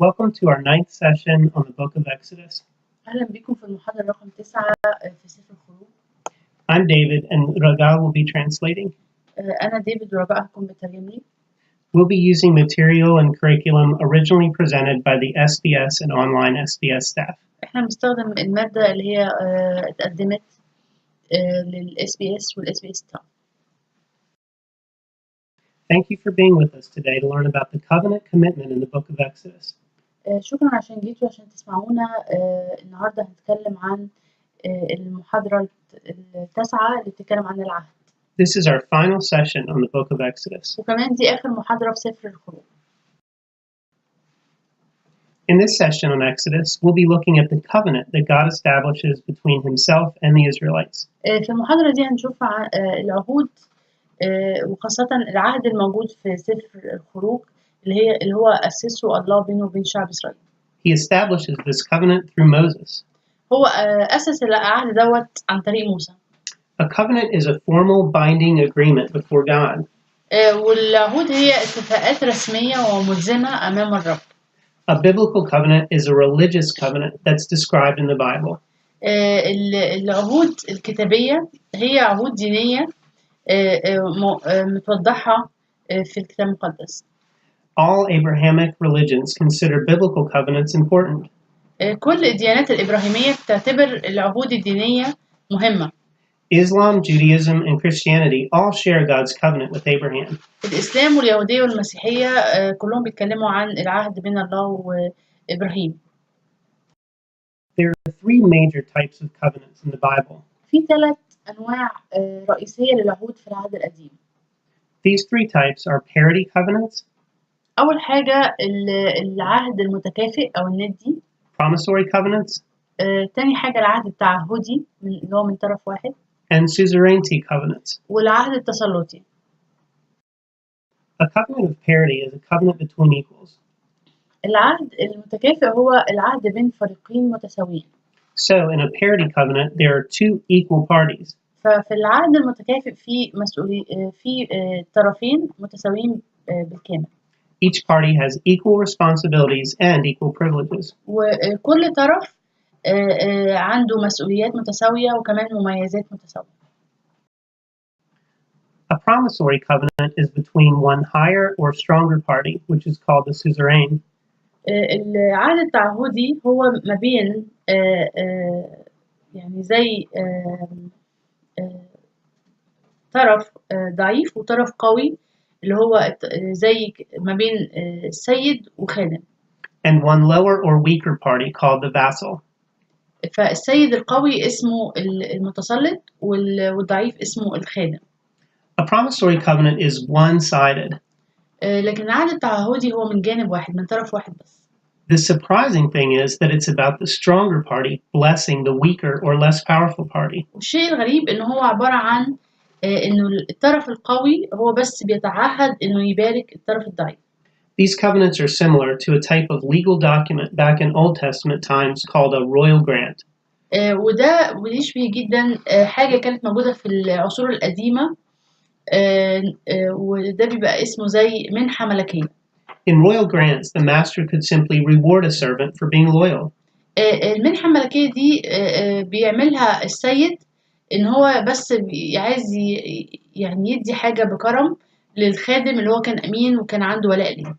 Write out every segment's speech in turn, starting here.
Welcome to our 9th session on the book of Exodus. أهلا بكم في المحاضرة رقم 9 في سفر الخروج. I'm David and Ragal will be translating. أنا ديفيد ورجاء هكون بترجم لي. We'll be using material and curriculum originally presented by the SBS and online SBS staff. إحنا بنستخدم المادة اللي هي اتقدمت لل SBS وال SBS staff. Thank you for being with us today to learn about the covenant commitment in the book of Exodus. شكرا عشان جيتوا عشان تسمعونا. النهاردة هنتكلم عن المحاضرة التاسعة اللي بتتكلم عن العهد. This is our final session on the book of Exodus. وكمان دي آخر محاضرة في سفر الخروج. In this session on Exodus, we'll be looking at the covenant that God establishes between himself and the Israelites. في المحاضرة دي هنشوف العهود وخاصة العهد الموجود في سفر الخروج اللي هو أسسه الله بينه وبين شعب إسرائيل. He establishes this covenant through Moses. هو أسس العهد دوت عن طريق موسى. A covenant is a formal binding agreement before God. والعهود هي اتفاقات رسمية وملزمة أمام الرب. A biblical covenant is a religious covenant that's described in the Bible. العهود الكتابية هي عهود دينية متوضحة في الكتاب المقدس. All Abrahamic religions consider biblical covenants important. كل الديانات الإبراهيمية بتعتبر العهود الدينية مهمة. Islam, Judaism, and Christianity all share God's covenant with Abraham. الإسلام واليهودية والمسيحية كلهم بيتكلموا عن العهد بين الله وإبراهيم. There are three major types of covenants in the Bible. في 3 أنواع رئيسية للعهود في العهد القديم. These three types are parity covenants. أول حاجة العهد المتكافئ أو الندي. Promissory covenants. تاني حاجة العهد التعهدي اللي هو من طرف واحد. And suzerainty covenants. والعهد التسلطي. A covenant of parity is a covenant between equals. العهد المتكافئ هو العهد بين فريقين متساويين. So in a parity covenant, there are two equal parties. ففي العهد المتكافئ في طرفين متساويين بالكامل. Each party has equal responsibilities and equal privileges. وكل طرف عنده مسؤوليات متساوية وكمان مميزات متساوية. A promissory covenant is between one higher or stronger party, which is called the suzerain. العهد التعهدي هو ما بين يعني زي طرف ضعيف وطرف قوي اللي هو زي ما بين السيد وخادم. And one lower or weaker party called the vassal. فالسيد القوي اسمه المتسلط والضعيف اسمه الخادم. A promissory covenant is one-sided. لكن العهد التعهدي هو من جانب واحد من طرف واحد بس. The surprising thing is that it's about the stronger party blessing the weaker or less powerful party. والشيء الغريب إن هو عبارة عن إنه الطرف القوي هو بس بيتعهد إنه يبارك الطرف الضعيف. These covenants are similar to a type of legal document back in Old Testament times called a royal grant. وده بيشبه جدا حاجة كانت موجودة في العصور القديمة وده بيبقى اسمه زي منحة ملكية. In royal grants, the master could simply reward a servant for being loyal. المنحة الملكية دي بيعملها السيد إن هو بس عايز يعني يدي حاجة بكرم للخادم اللي هو كان أمين وكان عنده ولاء ليه.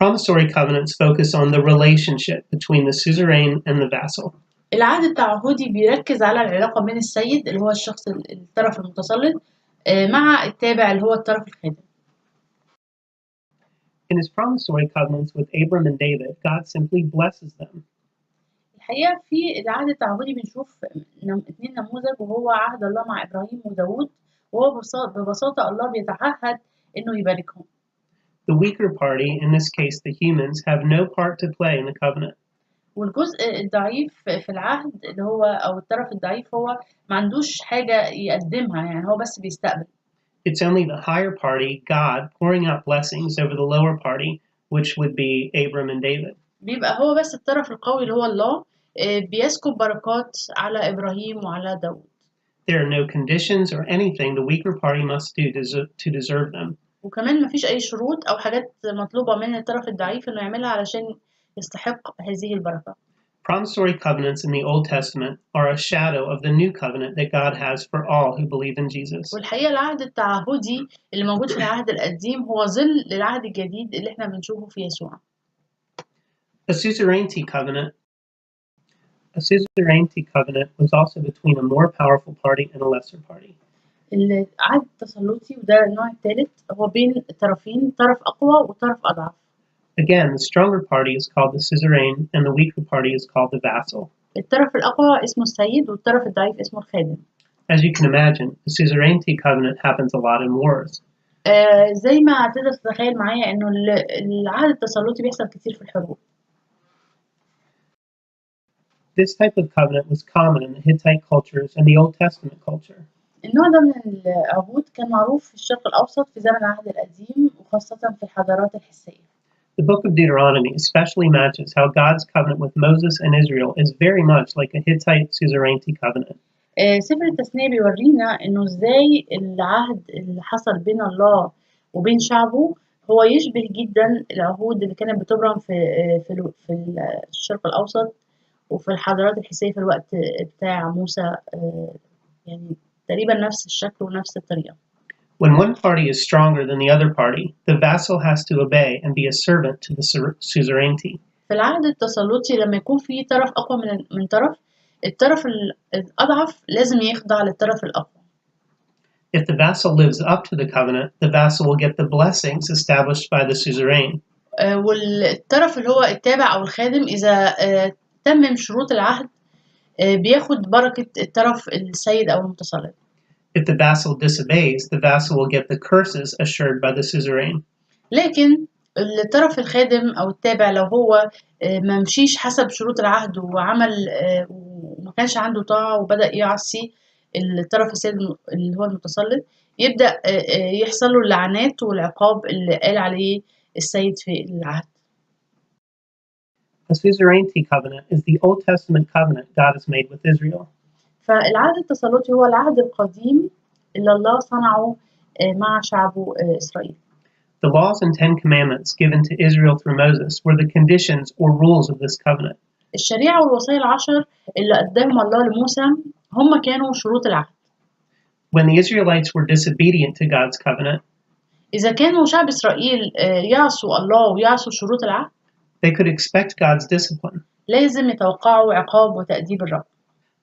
Promissory covenants focus on the relationship between the suzerain and the vassal. العهد التعهدي بيركز على العلاقة بين السيد اللي هو الشخص الطرف المتسلط مع التابع اللي هو الطرف الخادم. In his promissory covenants with Abram and David, God simply blesses them. الحقيقة في العهد التعهدي بنشوف 2 نموذج وهو عهد الله مع إبراهيم وداود وهو ببساطة الله بيتعهد إنه يباركهم. The weaker party, in this case the humans, have no part to play in the covenant. والجزء الضعيف في العهد اللي هو أو الطرف الضعيف هو ما عندوش حاجة يقدمها يعني هو بس بيستقبل. It's only the higher party, God, pouring out blessings over the lower party, which would be Abram and David. بيبقى هو بس الطرف القوي اللي هو الله بيسكب بركات على إبراهيم وعلى داود. There are no conditions or anything the weaker party must do to deserve them. وكمان مفيش أي شروط أو حاجات مطلوبة من الطرف الضعيف إنه يعملها علشان يستحق هذه البركة. Promissory covenants in the Old Testament are a shadow of the new covenant that God has for all who believe in Jesus. والحقيقة العهد التعهدي اللي موجود في العهد القديم هو ظل للعهد الجديد اللي احنا بنشوفه في يسوع. A suzerainty covenant was also between a more powerful party and a lesser party. العهد التسلطي وده النوع الثالث هو بين الطرفين، طرف أقوى وطرف أضعف. Again, the stronger party is called the suzerain and the weaker party is called the vassal. الطرف الأقوى اسمه السيد والطرف الضعيف اسمه الخادم. As you can imagine, the suzerainty covenant happens a lot in wars. زي ما تقدر تتخيل معايا إنه العهد التسلطي بيحصل كتير في الحروب. This type of covenant was common in the Hittite cultures and the Old Testament culture. النوع ده من العهود كان معروف في الشرق الأوسط في زمن العهد القديم وخاصة في الحضارات الحسية. The book of Deuteronomy especially matches how God's covenant with Moses and Israel is very much like a Hittite suzerainty covenant. سفر التثنية بيورينا إنه إزاي العهد اللي حصل بين الله وبين شعبه هو يشبه جدا العهود اللي كانت بتبرم في الشرق الأوسط وفي الحضارات الحسية في الوقت بتاع موسى، يعني تقريبا نفس الشكل ونفس الطريقة. When one party is stronger than the other party, the vassal has to obey and be a servant to the suzerainty. في العهد التسلطي لما يكون في طرف أقوى من طرف، الطرف الأضعف لازم يخضع للطرف الأقوى. If the vassal lives up to the covenant, the vassal will get the blessings established by the suzerain. والطرف اللي هو التابع أو الخادم إذا تمم شروط العهد بياخد بركة الطرف السيد أو المتسلط. If the vassal disobeys, the vassal will get the curses assured by the suzerain. لكن الطرف الخادم أو التابع لو هو ما مشيش حسب شروط العهد وعمل وما كانش عنده طاعة وبدأ يعصي الطرف السيد اللي هو المتسلط، يبدأ يحصل له اللعنات والعقاب اللي قال عليه السيد في العهد. A suzerainty covenant is the Old Testament covenant God has made with Israel. فالعهد التسلطي هو العهد القديم اللي الله صنعه مع شعبه إسرائيل. The laws and 10 commandments given to Israel through Moses were the conditions or rules of this covenant. الشريعة والوصايا العشر اللي قدمهم الله لموسى هم كانوا شروط العهد. When the Israelites were disobedient to God's covenant, إذا كانوا شعب إسرائيل يعصوا الله ويعصوا شروط العهد، they could expect God's discipline, لازم يتوقعوا عقاب وتأديب الرب.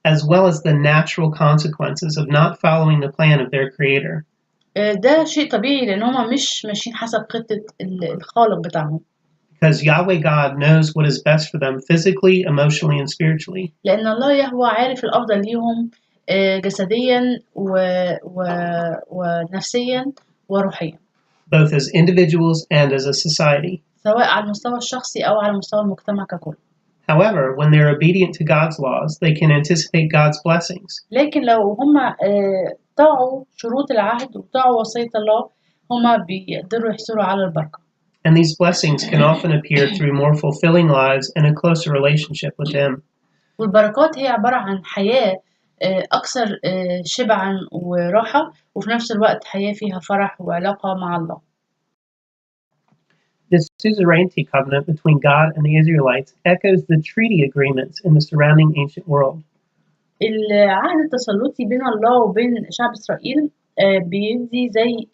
as well as the natural consequences of not following the plan of their Creator. ده شيء طبيعي لأن هما مش ماشيين حسب خطة الخالق بتاعهم. Because Yahweh God knows what is best for them physically, emotionally, and spiritually. لأن الله يهوى عارف الأفضل ليهم جسديا ونفسيا وروحيا. Both as individuals and as a society. سواء على المستوى الشخصي أو على مستوى المجتمع ككل. However, when they're obedient to God's laws, they can anticipate God's blessings. لكن لو هم طاعوا شروط العهد وطاعوا وصية الله، هم بيقدروا يحصلوا على البركة. And these blessings can often appear through more fulfilling lives and a closer relationship with Him. والبركات هي عبارة عن حياة أكثر شبعا وراحة، وفي نفس الوقت حياة فيها فرح وعلاقة مع الله. This suzerainty covenant between God and the Israelites echoes the treaty agreements in the surrounding ancient world. العهد التسلطي بين الله وبين شعب إسرائيل بيدي زي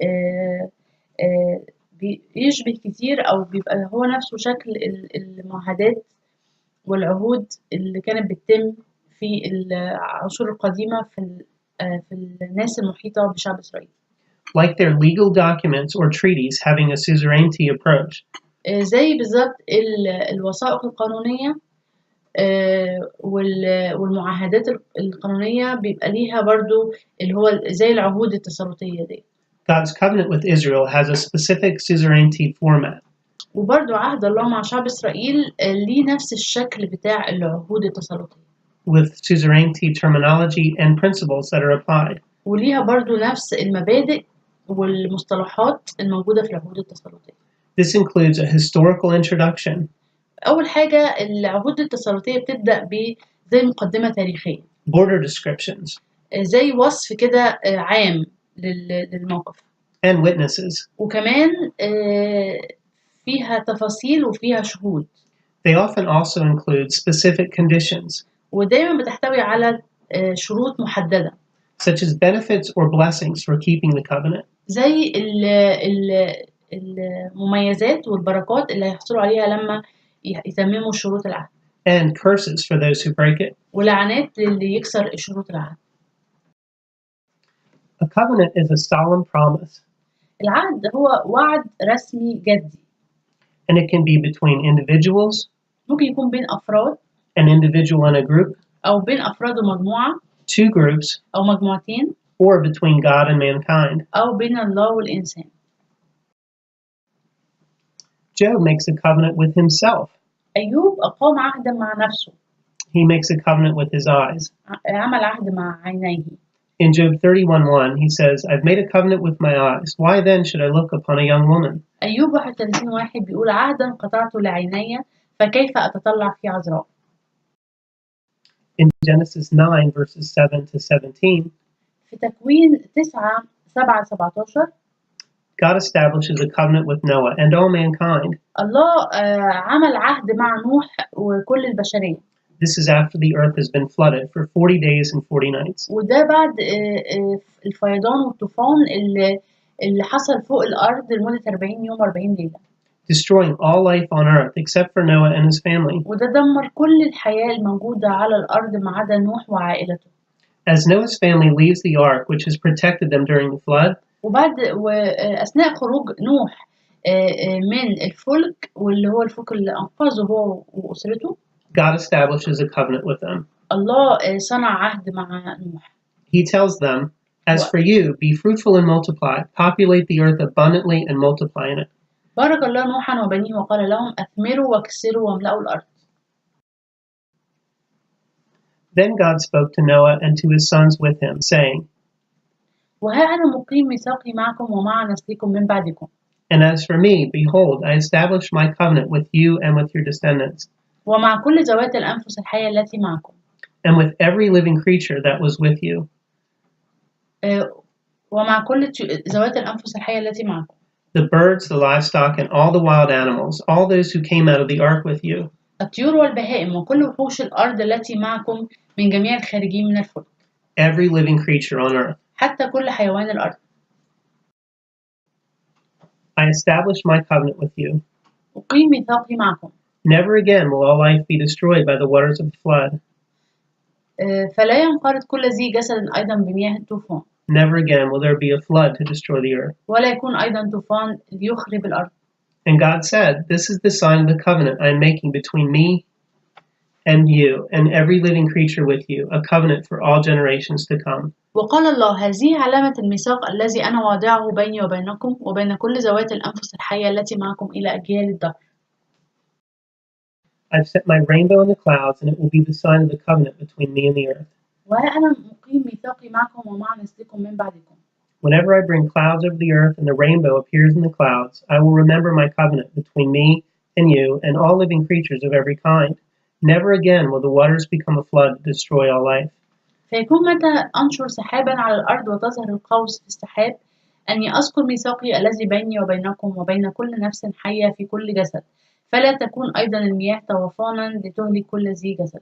بيشبه كتير أو بيبقى هو نفسه شكل المعاهدات والعهود اللي كانت بتتم في العصور القديمة في الناس المحيطة بشعب إسرائيل. Like their legal documents or treaties having a suzerainty approach. زي بالظبط الوثائق القانونية والمعاهدات القانونية بيبقى ليها برضو اللي هو زي العهود التسلطية دي. God's covenant with Israel has a specific suzerainty format. وبرضو عهد الله مع شعب إسرائيل ليه نفس الشكل بتاع العهود التسلطية. With suzerainty terminology and principles that are applied. وليها برضو نفس المبادئ والمصطلحات الموجودة في العهود التسلطية. This includes a historical introduction. أول حاجة العهود التسلطية بتبدأ زي مقدمة تاريخية. Border descriptions. زي وصف كده عام للموقف. And witnesses. وكمان فيها تفاصيل وفيها شهود. They often also include specific conditions, ودايما بتحتوي على شروط محددة such as benefits or blessings for keeping the covenant. زي المميزات والبركات اللي هيحصلوا عليها لما يتمموا شروط العهد And curses for those who break it. ولعنات للي يكسر شروط العهد. A covenant is a solemn promise, العهد هو وعد رسمي جدي. and it can be between individuals, ممكن يكون بين أفراد an individual and a group, أو بين أفراد ومجموعة two groups, أو مجموعتين or between God and mankind. أو بين الله والإنسان. Job makes a covenant with himself. أيوب أقام عهدا مع نفسه. He makes a covenant with his eyes. عمل عهد مع عينيه. In Job 31:1, he says, I've made a covenant with my eyes. Why then should I look upon a young woman? أيوب 31:1 بيقول عهدا قطعته لعيني فكيف أتطلع في عذراء. In Genesis 9, verses 7 to 17, في تكوين 9:7-17 God establishes a covenant with Noah and all mankind. الله عمل عهد مع نوح وكل البشرية. This is after the earth has been flooded for 40 days and 40 nights. وده بعد الفيضان والطوفان اللي حصل فوق الأرض لمدة 40 يوم و40 ليلة. Destroying all life on earth except for Noah and his family. وده دمر كل الحياة الموجودة على الأرض ما عدا نوح وعائلته. As Noah's family leaves the ark, which has protected them during the flood, وأثناء خروج نوح من الفلك واللي هو الفلك اللي أنقذه هو وأسرته, God establishes a covenant with them. الله صنع عهد مع نوح. He tells them, as for you, be fruitful and multiply, populate the earth abundantly and multiply in it. بارك الله نوحا وبنيه وقال لهم أثمروا واكسروا واملأوا الأرض. Then God spoke to Noah and to his sons with him, saying, وها أنا مقيم ميثاقي معكم ومع نسلكم من بعدكم. And as for me, behold, I establish my covenant with you and with your descendants, ومع كل ذوات الأنفس الحية التي معكم. and with every living creature that was with you. ومع كل ذوات الأنفس الحية التي معكم. The birds, the livestock, and all the wild animals, all those who came out of the ark with you. الطيور والبهائم وكل وحوش الأرض التي معكم من جميع الخارجين من الفلك. Every living creature on earth. حتى كل حيوان الأرض. I establish my covenant with you. أقيم ميثاقي معكم. Never again will all life be destroyed by the waters of the flood. فلا ينقرض كل ذي جسد أيضا بمياه الطوفان. Never again will there be a flood to destroy the earth. ولا يكون أيضا طوفان ليخرب الأرض. And God said, this is the sign of the covenant I am making between me and you and every living creature with you, a covenant for all generations to come. وقال الله هذه علامة الميثاق الذي أنا واضعه بيني وبينكم وبين كل ذوات الأنفس الحية التي معكم إلى أجيال الدهر. I've set my rainbow in the clouds, and it will be the sign of the covenant between me and the earth. وها أنا مقيم ميثاقي معكم ومع نسلكم من بعدكم. Whenever I bring clouds over the earth and the rainbow appears in the clouds, I will remember my covenant between me and you and all living creatures of every kind. Never again will the waters become a flood to destroy all life. فيكون متى أنشر سحابا على الأرض وتظهر القوس في السحاب أني أذكر ميثاقي الذي بيني وبينكم وبين كل نفس حية في كل جسد فلا تكون أيضا المياه طوفانا لتهلك كل ذي جسد.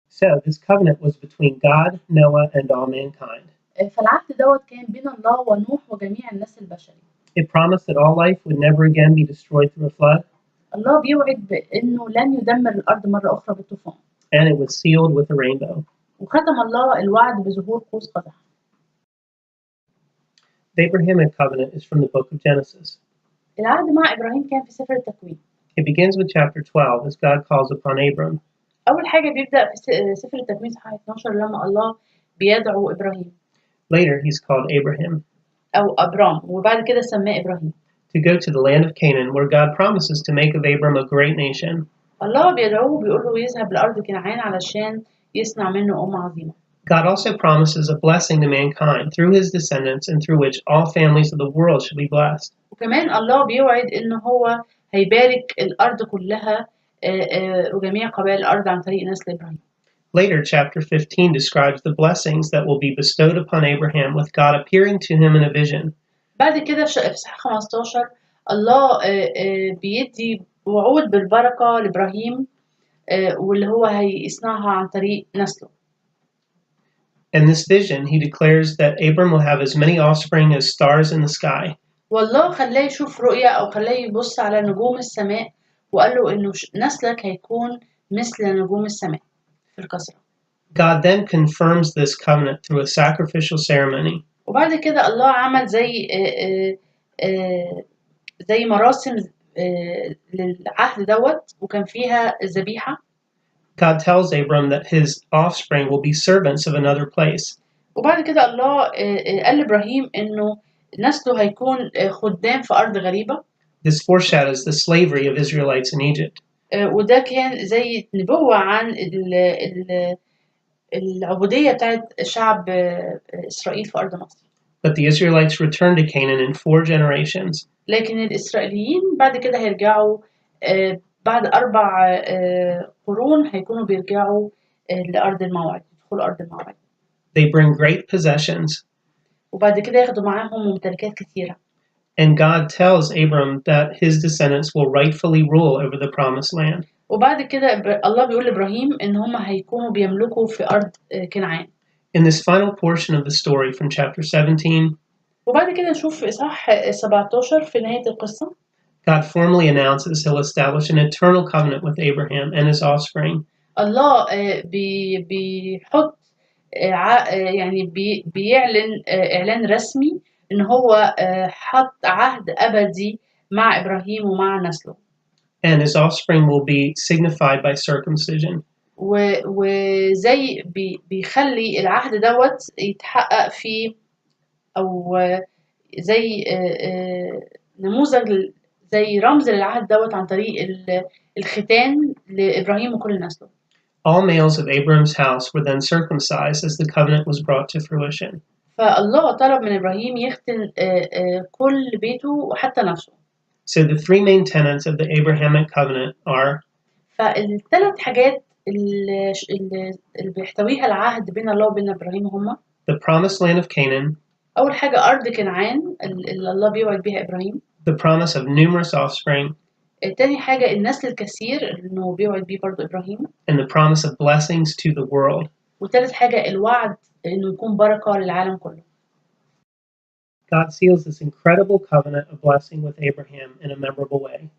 So this covenant was between God, Noah, and all mankind. فالعهد دوت كان بين الله ونوح وجميع الناس البشري. It promised that all life would never again be destroyed through a flood. الله بيوعد بأنه لن يدمر الأرض مرة أخرى بالطوفان. And it was sealed with a rainbow. وختم الله الوعد بظهور قوس قزح. The Abrahamic covenant is from the book of Genesis. العهد مع إبراهيم كان في سفر التكوين. It begins with chapter 12 as God calls upon Abram. أول حاجة بيبدأ في سفر التكوين صحاح 12 لما الله بيدعو إبراهيم. Later he's called Abraham. أو أبرام وبعد كده سماه إبراهيم. To go to the land of Canaan where God promises to make of Abram a great nation. الله بيدعوه بيقول له يذهب لأرض كنعان علشان يصنع منه أمة عظيمة. God also promises a blessing to mankind through his descendants and through which all families of the world should be blessed. وكمان الله بيوعد إن هو هيبارك الأرض كلها وجميع قبائل الأرض عن طريق نسل إبراهيم. Later, chapter 15 describes the blessings that will be bestowed upon Abraham with God appearing to him in a vision. بعد كده في صحاح 15 الله بيدي وعود بالبركة لإبراهيم واللي هو هيصنعها عن طريق نسله. In this vision, he declares that Abram will have as many offspring as stars in the sky. والله خلاه يشوف رؤية أو خلاه يبص على نجوم السماء وقال له إنه نسلك هيكون مثل نجوم السماء في الكثرة. God then confirms this covenant through a sacrificial ceremony. وبعد كده الله عمل زي مراسم للعهد دوت وكان فيها ذبيحة. God tells Abram that his offspring will be servants of another place. وبعد كده الله قال لإبراهيم إنه نسله هيكون خدام في أرض غريبة. This foreshadows the slavery of Israelites in Egypt. وده كان زي نبوة عن العبودية بتاعت شعب إسرائيل في أرض مصر. But the Israelites returned to Canaan in 4 generations. لكن الإسرائيليين بعد كده هيرجعوا بعد 4 قرون هيكونوا بيرجعوا لأرض الموعد، يدخلوا أرض الموعد. They bring great possessions. وبعد كده ياخدوا معاهم ممتلكات كثيرة. And God tells Abram that his descendants will rightfully rule over the promised land. وبعد كده الله بيقول لإبراهيم إن هم هيكونوا بيملكوا في أرض كنعان. In this final portion of the story from chapter 17, وبعد كده نشوف في إصحاح 17 في نهاية القصة. God formally announces he'll establish an eternal covenant with Abraham and his offspring. الله بيحط يعني بيعلن إعلان رسمي إن هو حط عهد أبدي مع إبراهيم ومع نسله. And his offspring will be signified by circumcision. وزي بيخلي العهد دوت يتحقق فيه أو زي نموذج زي رمز للعهد دوت عن طريق الختان لإبراهيم وكل نسله. All males of Abram's house were then circumcised as the covenant was brought to fruition. فالله طلب من إبراهيم يختن كل بيته وحتى نفسه. So the 3 main tenets of the Abrahamic covenant are فالثلاث حاجات اللي بيحتويها العهد بين الله وبين إبراهيم هما the promised land of Canaan, أول حاجة أرض كنعان اللي الله بيوعد بيها إبراهيم. the promise of numerous offspring, تاني حاجة النسل الكثير إنه بيوعد بيه برضه إبراهيم. and the promise of blessings to the world. وتالت حاجة الوعد إنه يكون بركة للعالم كله. God seals this incredible covenant of blessing with Abraham in a memorable way.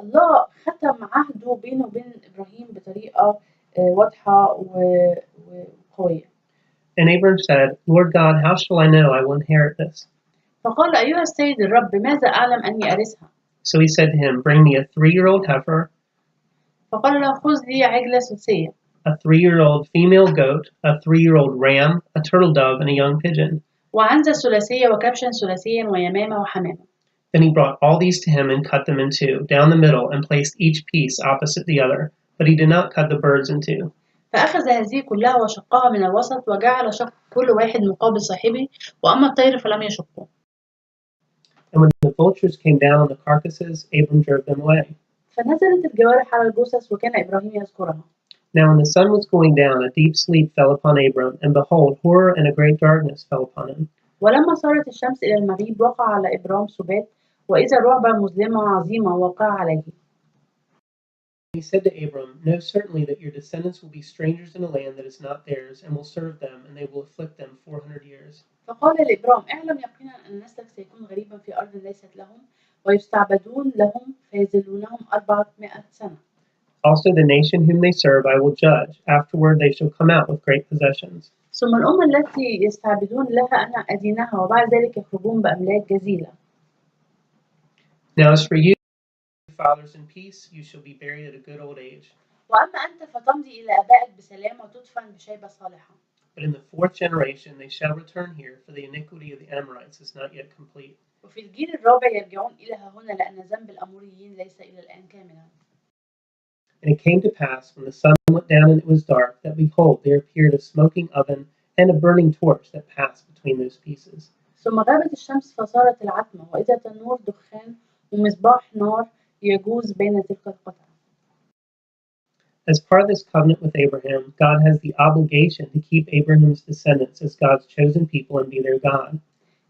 الله ختم عهده بينه وبين إبراهيم بطريقة واضحة وقوية. And Abram said, Lord God, how shall I know I will inherit this? فقال أيها السيد الرب ماذا أعلم أني أرثها؟ So he said to him, bring me a 3-year-old heifer, فقال له خذ لي عجلة سدسية. a 3-year-old female goat, a 3-year-old ram, a turtle dove, and a young pigeon. وعنزة ثلاثية وكبشا ثلاثيا ويمامة وحمامة. Then he brought all these to him and cut them in 2, down the middle, and placed each piece opposite the other. But he did not cut the birds in 2. فأخذ هذه كلها وشقها من الوسط وجعل شق كل واحد مقابل صاحبه وأما الطير فلم يشقه. And when the vultures came down on the carcasses, Abram drove them away. فنزلت الجوارح على الجثث وكان إبراهيم يذكرها. Now when the sun was going down, a deep sleep fell upon Abram, and behold, horror and a great darkness fell upon him. ولما صارت الشمس إلى المغيب وقع على إبرام سبات وإذا رعبة مظلمة عظيمة وقع عليه. He said to Abram, know certainly that your descendants will be strangers in a land that is not theirs, and will serve them, and they will afflict them 400 years. فقال لإبرام اعلم يقينا أن نسلك سيكون غريبا في أرض ليست لهم ويستعبدون لهم فيذلونهم 400 سنة. Also the nation whom they serve I will judge. Afterward they shall come out with great possessions. ثم الأمة التي يستعبدون لها أنا أدينها وبعد ذلك يخرجون بأملاك جزيلة. Now as for you, fathers in peace, you shall be buried at a good old age. وأما أنت فتمضي إلى آبائك بسلام وتدفن بشيبة صالحة. But in the 4th generation they shall return here, for the iniquity of the Amorites is not yet complete. وفي الجيل الرابع يرجعون إلى هنا لأن ذنب الأموريين ليس إلى الآن كاملا. And it came to pass, when the sun went down and it was dark, that behold, there appeared a smoking oven and a burning torch that passed between those pieces. ثم غابت الشمس فصارت العتمة وإذا تنور دخان ومصباح نار يجوز بين تلك القطع. As part of this covenant with Abraham, God has the obligation to keep Abraham's descendants as God's chosen people and be their God.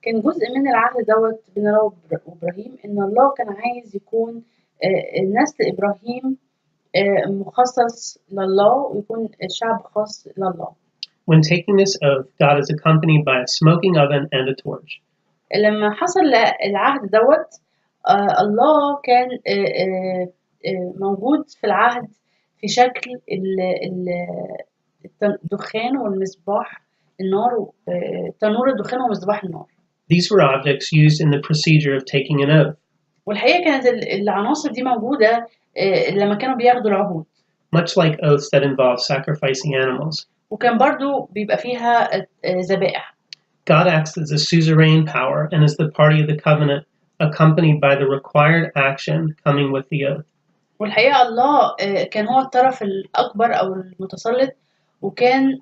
كان جزء من العهد دوت بين الله وإبراهيم إن الله كان عايز يكون نسل إبراهيم مخصص لله ويكون شعب خاص لله. When taking this oath, God is accompanied by a smoking oven and a torch. لما حصل العهد دوت الله كان موجود في العهد في شكل الدخان والمصباح النار تنور الدخان ومصباح النار. These were objects used in the procedure of taking an oath. والحقيقة كانت العناصر دي موجودة لما كانوا بياخدوا العهود. Much like oaths that involve sacrificing animals. وكان برضو بيبقى فيها ذبائح. God acts as a suzerain power and is the party of the covenant, accompanied by the required action coming with the oath. والحقيقة الله كان هو الطرف الأكبر أو المتسلط وكان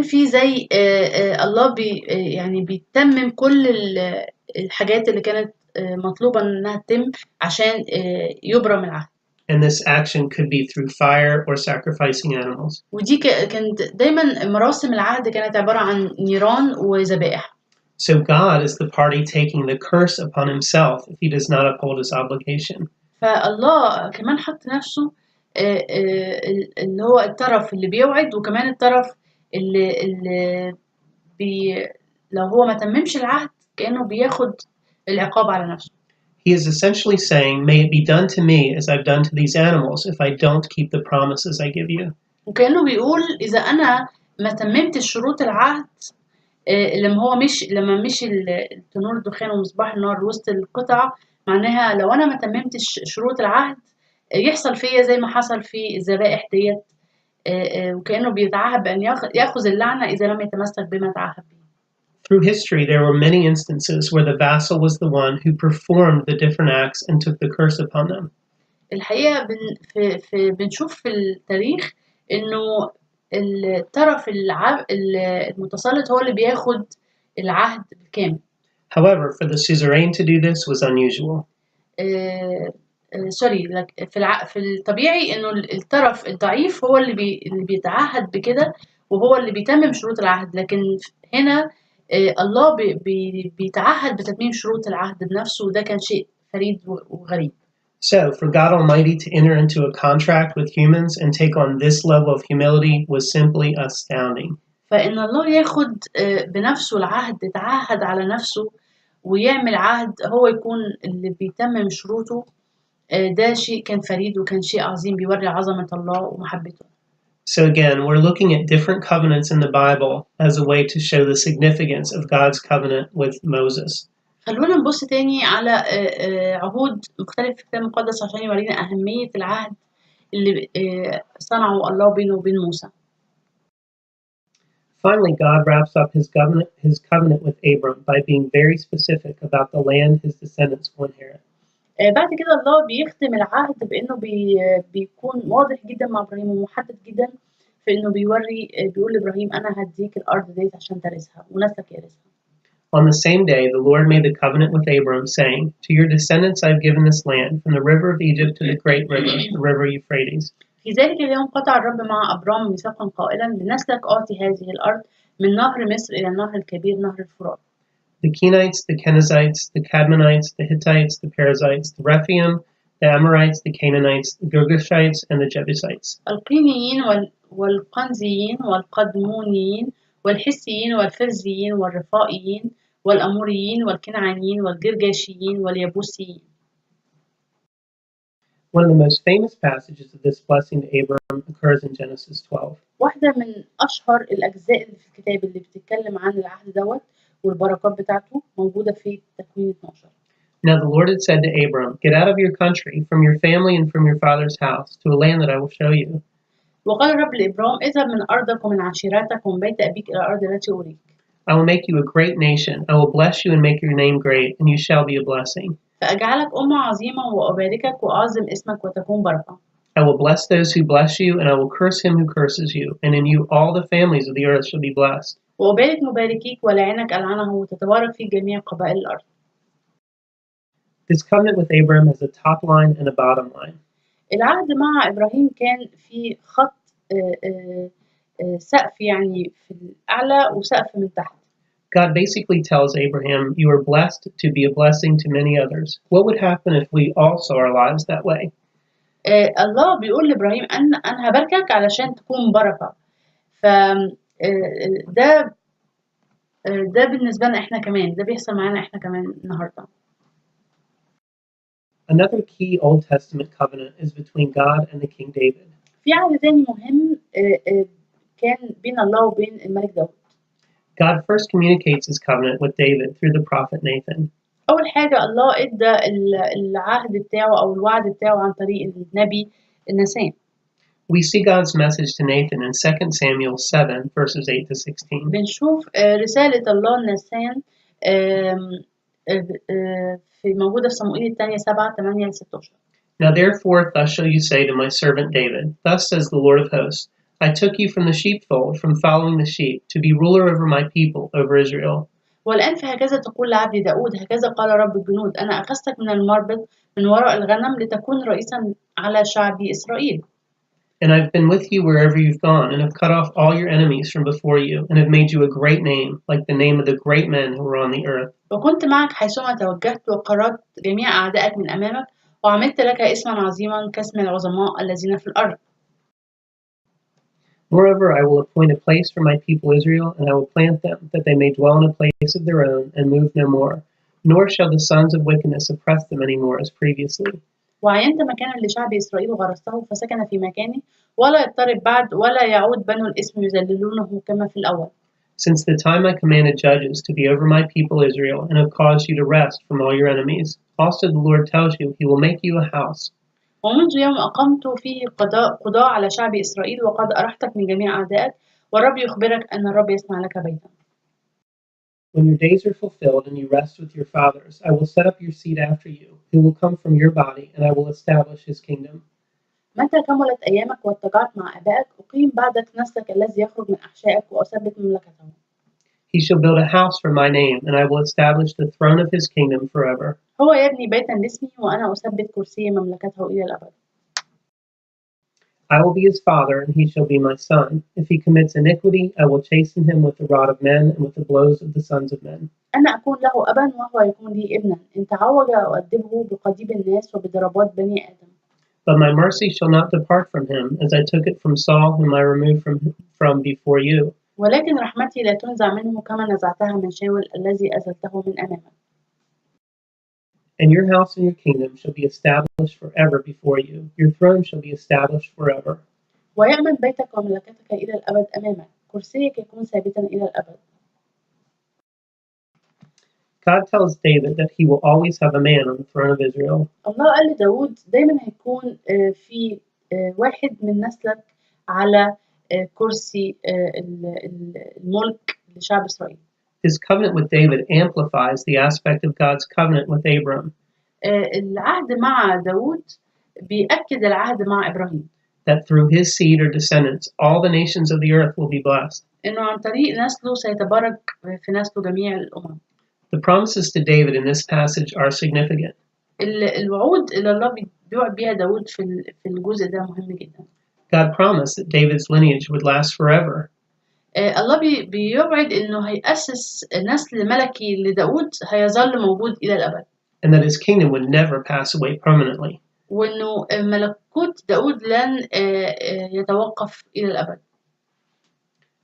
في زي الله يعني بيتمم كل الحاجات اللي كانت مطلوبة إنها تتم عشان يبرم العهد. And this action could be through fire or sacrificing animals. ودي كانت دايما مراسم العهد كانت عبارة عن نيران وذبائح. So God is the party taking the curse upon himself if he does not uphold his obligation. فالله كمان حط نفسه اللي هو الطرف اللي بيوعد وكمان الطرف اللي لو هو ما تممش العهد كأنه بياخد العقاب على نفسه. He is essentially saying, may it be done to me as I've done to these animals if I don't keep the promises I give you. وكأنه بيقول إذا أنا ما تممتش شروط العهد لما مش التنور الدخان ومصباح النار وسط القطع معناها لو أنا ما تممتش شروط العهد يحصل فيا زي ما حصل في الذبائح ديت وكأنه بيتعهد بأن يأخذ اللعنة إذا لم يتمسك بما تعهد به. Through history, there were many instances where the vassal was the one who performed the different acts and took the curse upon them. الحقيقة بنشوف في التاريخ إنه الطرف المتسلط هو اللي بياخد العهد بالكامل. However, for the suzerain to do this was unusual. في الطبيعي إنه الطرف الضعيف هو اللي بيتعهد بكده وهو اللي بيتمم شروط العهد، لكن هنا الله بيتعهد بتتميم شروط العهد بنفسه وده كان شيء فريد وغريب. So, for God Almighty to enter into a contract with humans and take on this level of humility was simply astounding. فإن الله ياخد بنفسه العهد يتعهد على نفسه ويعمل عهد هو يكون اللي بيتمم شروطه ده شيء كان فريد وكان شيء عظيم بيوري عظمة الله ومحبته. So again, we're looking at different covenants in the Bible as a way to show the significance of God's covenant with Moses. خلونا نبص تاني على عهود مختلفة في الكتاب المقدس عشان يورينا أهمية العهد اللي صنعه الله بينه وبين موسى. Finally, God wraps up his covenant with Abram by being very specific about the land his descendants will inherit. بعد كده الله بيختم العهد بإنه بيكون واضح جدا مع إبراهيم ومحدد جدا في إنه بيقول لإبراهيم أنا هديك الأرض ديت عشان ترثها ونسلك يرثها. On the same day, the Lord made the covenant with Abram, saying, "To your descendants I have given this land, from the river of Egypt to the great river, the river Euphrates." في ذلك اليوم قطع الرب مع أبرام ميثاقا قائلا لنسلك أعطي هذه الأرض من نهر مصر إلى النهر الكبير نهر الفرات. The Kenites, the Kenizzites, the Cadmonites, the Hittites, the Perizzites, the Rephaim, the Amorites, the Canaanites, the Girgashites, and the Jebusites. القينيين والقنزيين والقدمونيين والحسيين والفرزيين والرفائيين والأموريين والكنعانيين والجرجاشيين واليبوسيين. One of the most famous passages of this blessing to Abram occurs in Genesis 12. واحدة من أشهر الأجزاء اللي في الكتاب اللي بتتكلم عن العهد دوت والبركات بتاعته موجودة في تكوين 12. Now the Lord had said to Abram, "Get out of your country, from your family and from your father's house, to a land that I will show you." وقال الرب لإبرام اذهب من أرضك ومن عشيرتك ومن بيت أبيك إلى الأرض التي أريك. I will make you a great nation. I will bless you and make your name great, and you shall be a blessing. فأجعلك أمة عظيمة وأباركك وأعظم اسمك وتكون بركة. I will bless those who bless you, and I will curse him who curses you, and in you all the families of the earth shall be blessed. وأبارك مباركيك ولعنك ألعنه وتتبارك في جميع قبائل الأرض. This covenant with Abram has a top line and a bottom line. العهد مع إبراهيم كان في خط سقف يعني في الأعلى وسقف من تحت. God basically tells Abraham, you are blessed to be a blessing to many others. What would happen if we all saw our lives that way? الله بيقول لإبراهيم أنا هباركك علشان تكون بركة. ف ده ده بالنسبة لنا إحنا كمان، ده بيحصل معانا إحنا كمان النهاردة. Another key Old Testament covenant is between God and the King David. في عهد تاني مهم كان بين الله وبين الملك داود. God first communicates his covenant with David through the prophet Nathan. أول حاجة الله إدى العهد بتاعه أو الوعد بتاعه عن طريق النبي ناسان. We see God's message to Nathan in 2 Samuel 7 verses 8 to 16. بنشوف رسالة الله لناسان في موجودة في صموئيل الثانية 7:8-16. Now therefore thus shall you say to my servant David, thus says the Lord of hosts, I took you from the sheepfold, from following the sheep, to be ruler over my people, over Israel. والآن فهكذا تقول لعبدي داود هكذا قال رب الجنود أنا أخذتك من المربط من وراء الغنم لتكون رئيسا على شعبي إسرائيل. And I've been with you wherever you've gone, and have cut off all your enemies from before you, and have made you a great name, like the name of the great men who were on the earth. وكنت معك حيثما توجهت وقررت جميع أعدائك من أمامك وعملت لك اسما عظيما كاسم العظماء الذين في الأرض. Moreover, I will appoint a place for my people Israel, and I will plant them, that they may dwell in a place of their own, and move no more. Nor shall the sons of wickedness oppress them any more as previously. وعينت مكانا لشعب إسرائيل وغرسته فسكن في مكانه ولا يضطرب بعد ولا يعود بنو الإثم يذللونه كما في الأول. Since the time I commanded judges to be over my people Israel, and have caused you to rest from all your enemies, also the Lord tells you he will make you a house. ومنذ يوم أقمت فيه قضاء على شعب إسرائيل وقد أرحتك من جميع أعدائك والرب يخبرك أن الرب يصنع لك بيتا. When your days are fulfilled and you rest with your fathers, I will set up your seed after you, who will come from your body, and I will establish his kingdom. متى كملت أيامك واتجعت مع آبائك أقيم بعدك نسلك الذي يخرج من أحشائك وأثبت مملكته. He shall build a house for my name, and I will establish the throne of his kingdom forever. هو يبني بيتا لاسمي وأنا أثبت كرسي مملكته إلى الأبد. I will be his father, and he shall be my son. If he commits iniquity, I will chasten him with the rod of men and with the blows of the sons of men. أنا أكون له أبا وهو يكون لي ابنا إن تعوج أؤدبه بقضيب الناس وبضربات بني آدم. But my mercy shall not depart from him, as I took it from Saul, whom I removed from before you. ولكن رحمتي لا تنزع منه كما نزعتها من شاول الذي أزلته من أمامك. And your house and your kingdom shall be established forever before you. Your throne shall be established forever. ويأمن بيتك ومملكتك إلى الأبد أمامك. كرسيك يكون ثابتا إلى الأبد. God tells David that he will always have a man on the throne of Israel. الله قال لداود دايما هيكون في واحد من نسلك على كرسي الملك لشعب إسرائيل. His covenant with David amplifies the aspect of God's covenant with Abram. العهد مع داود بيأكد العهد مع إبراهيم. That through his seed or descendants, all the nations of the earth will be blessed. إنه عن طريق نسله سيتبارك في نسله جميع الأمم. The promises to David in this passage are significant. الوعود اللي الله بيوعد بيها داود في الجزء ده مهم جدا. God promised that David's lineage would last forever. الله بيوعد إنه هيأسس نسل ملكي لداود هيظل موجود إلى الأبد. And that his kingdom would never pass away permanently. وإنه ملكوت داود لن يتوقف إلى الأبد.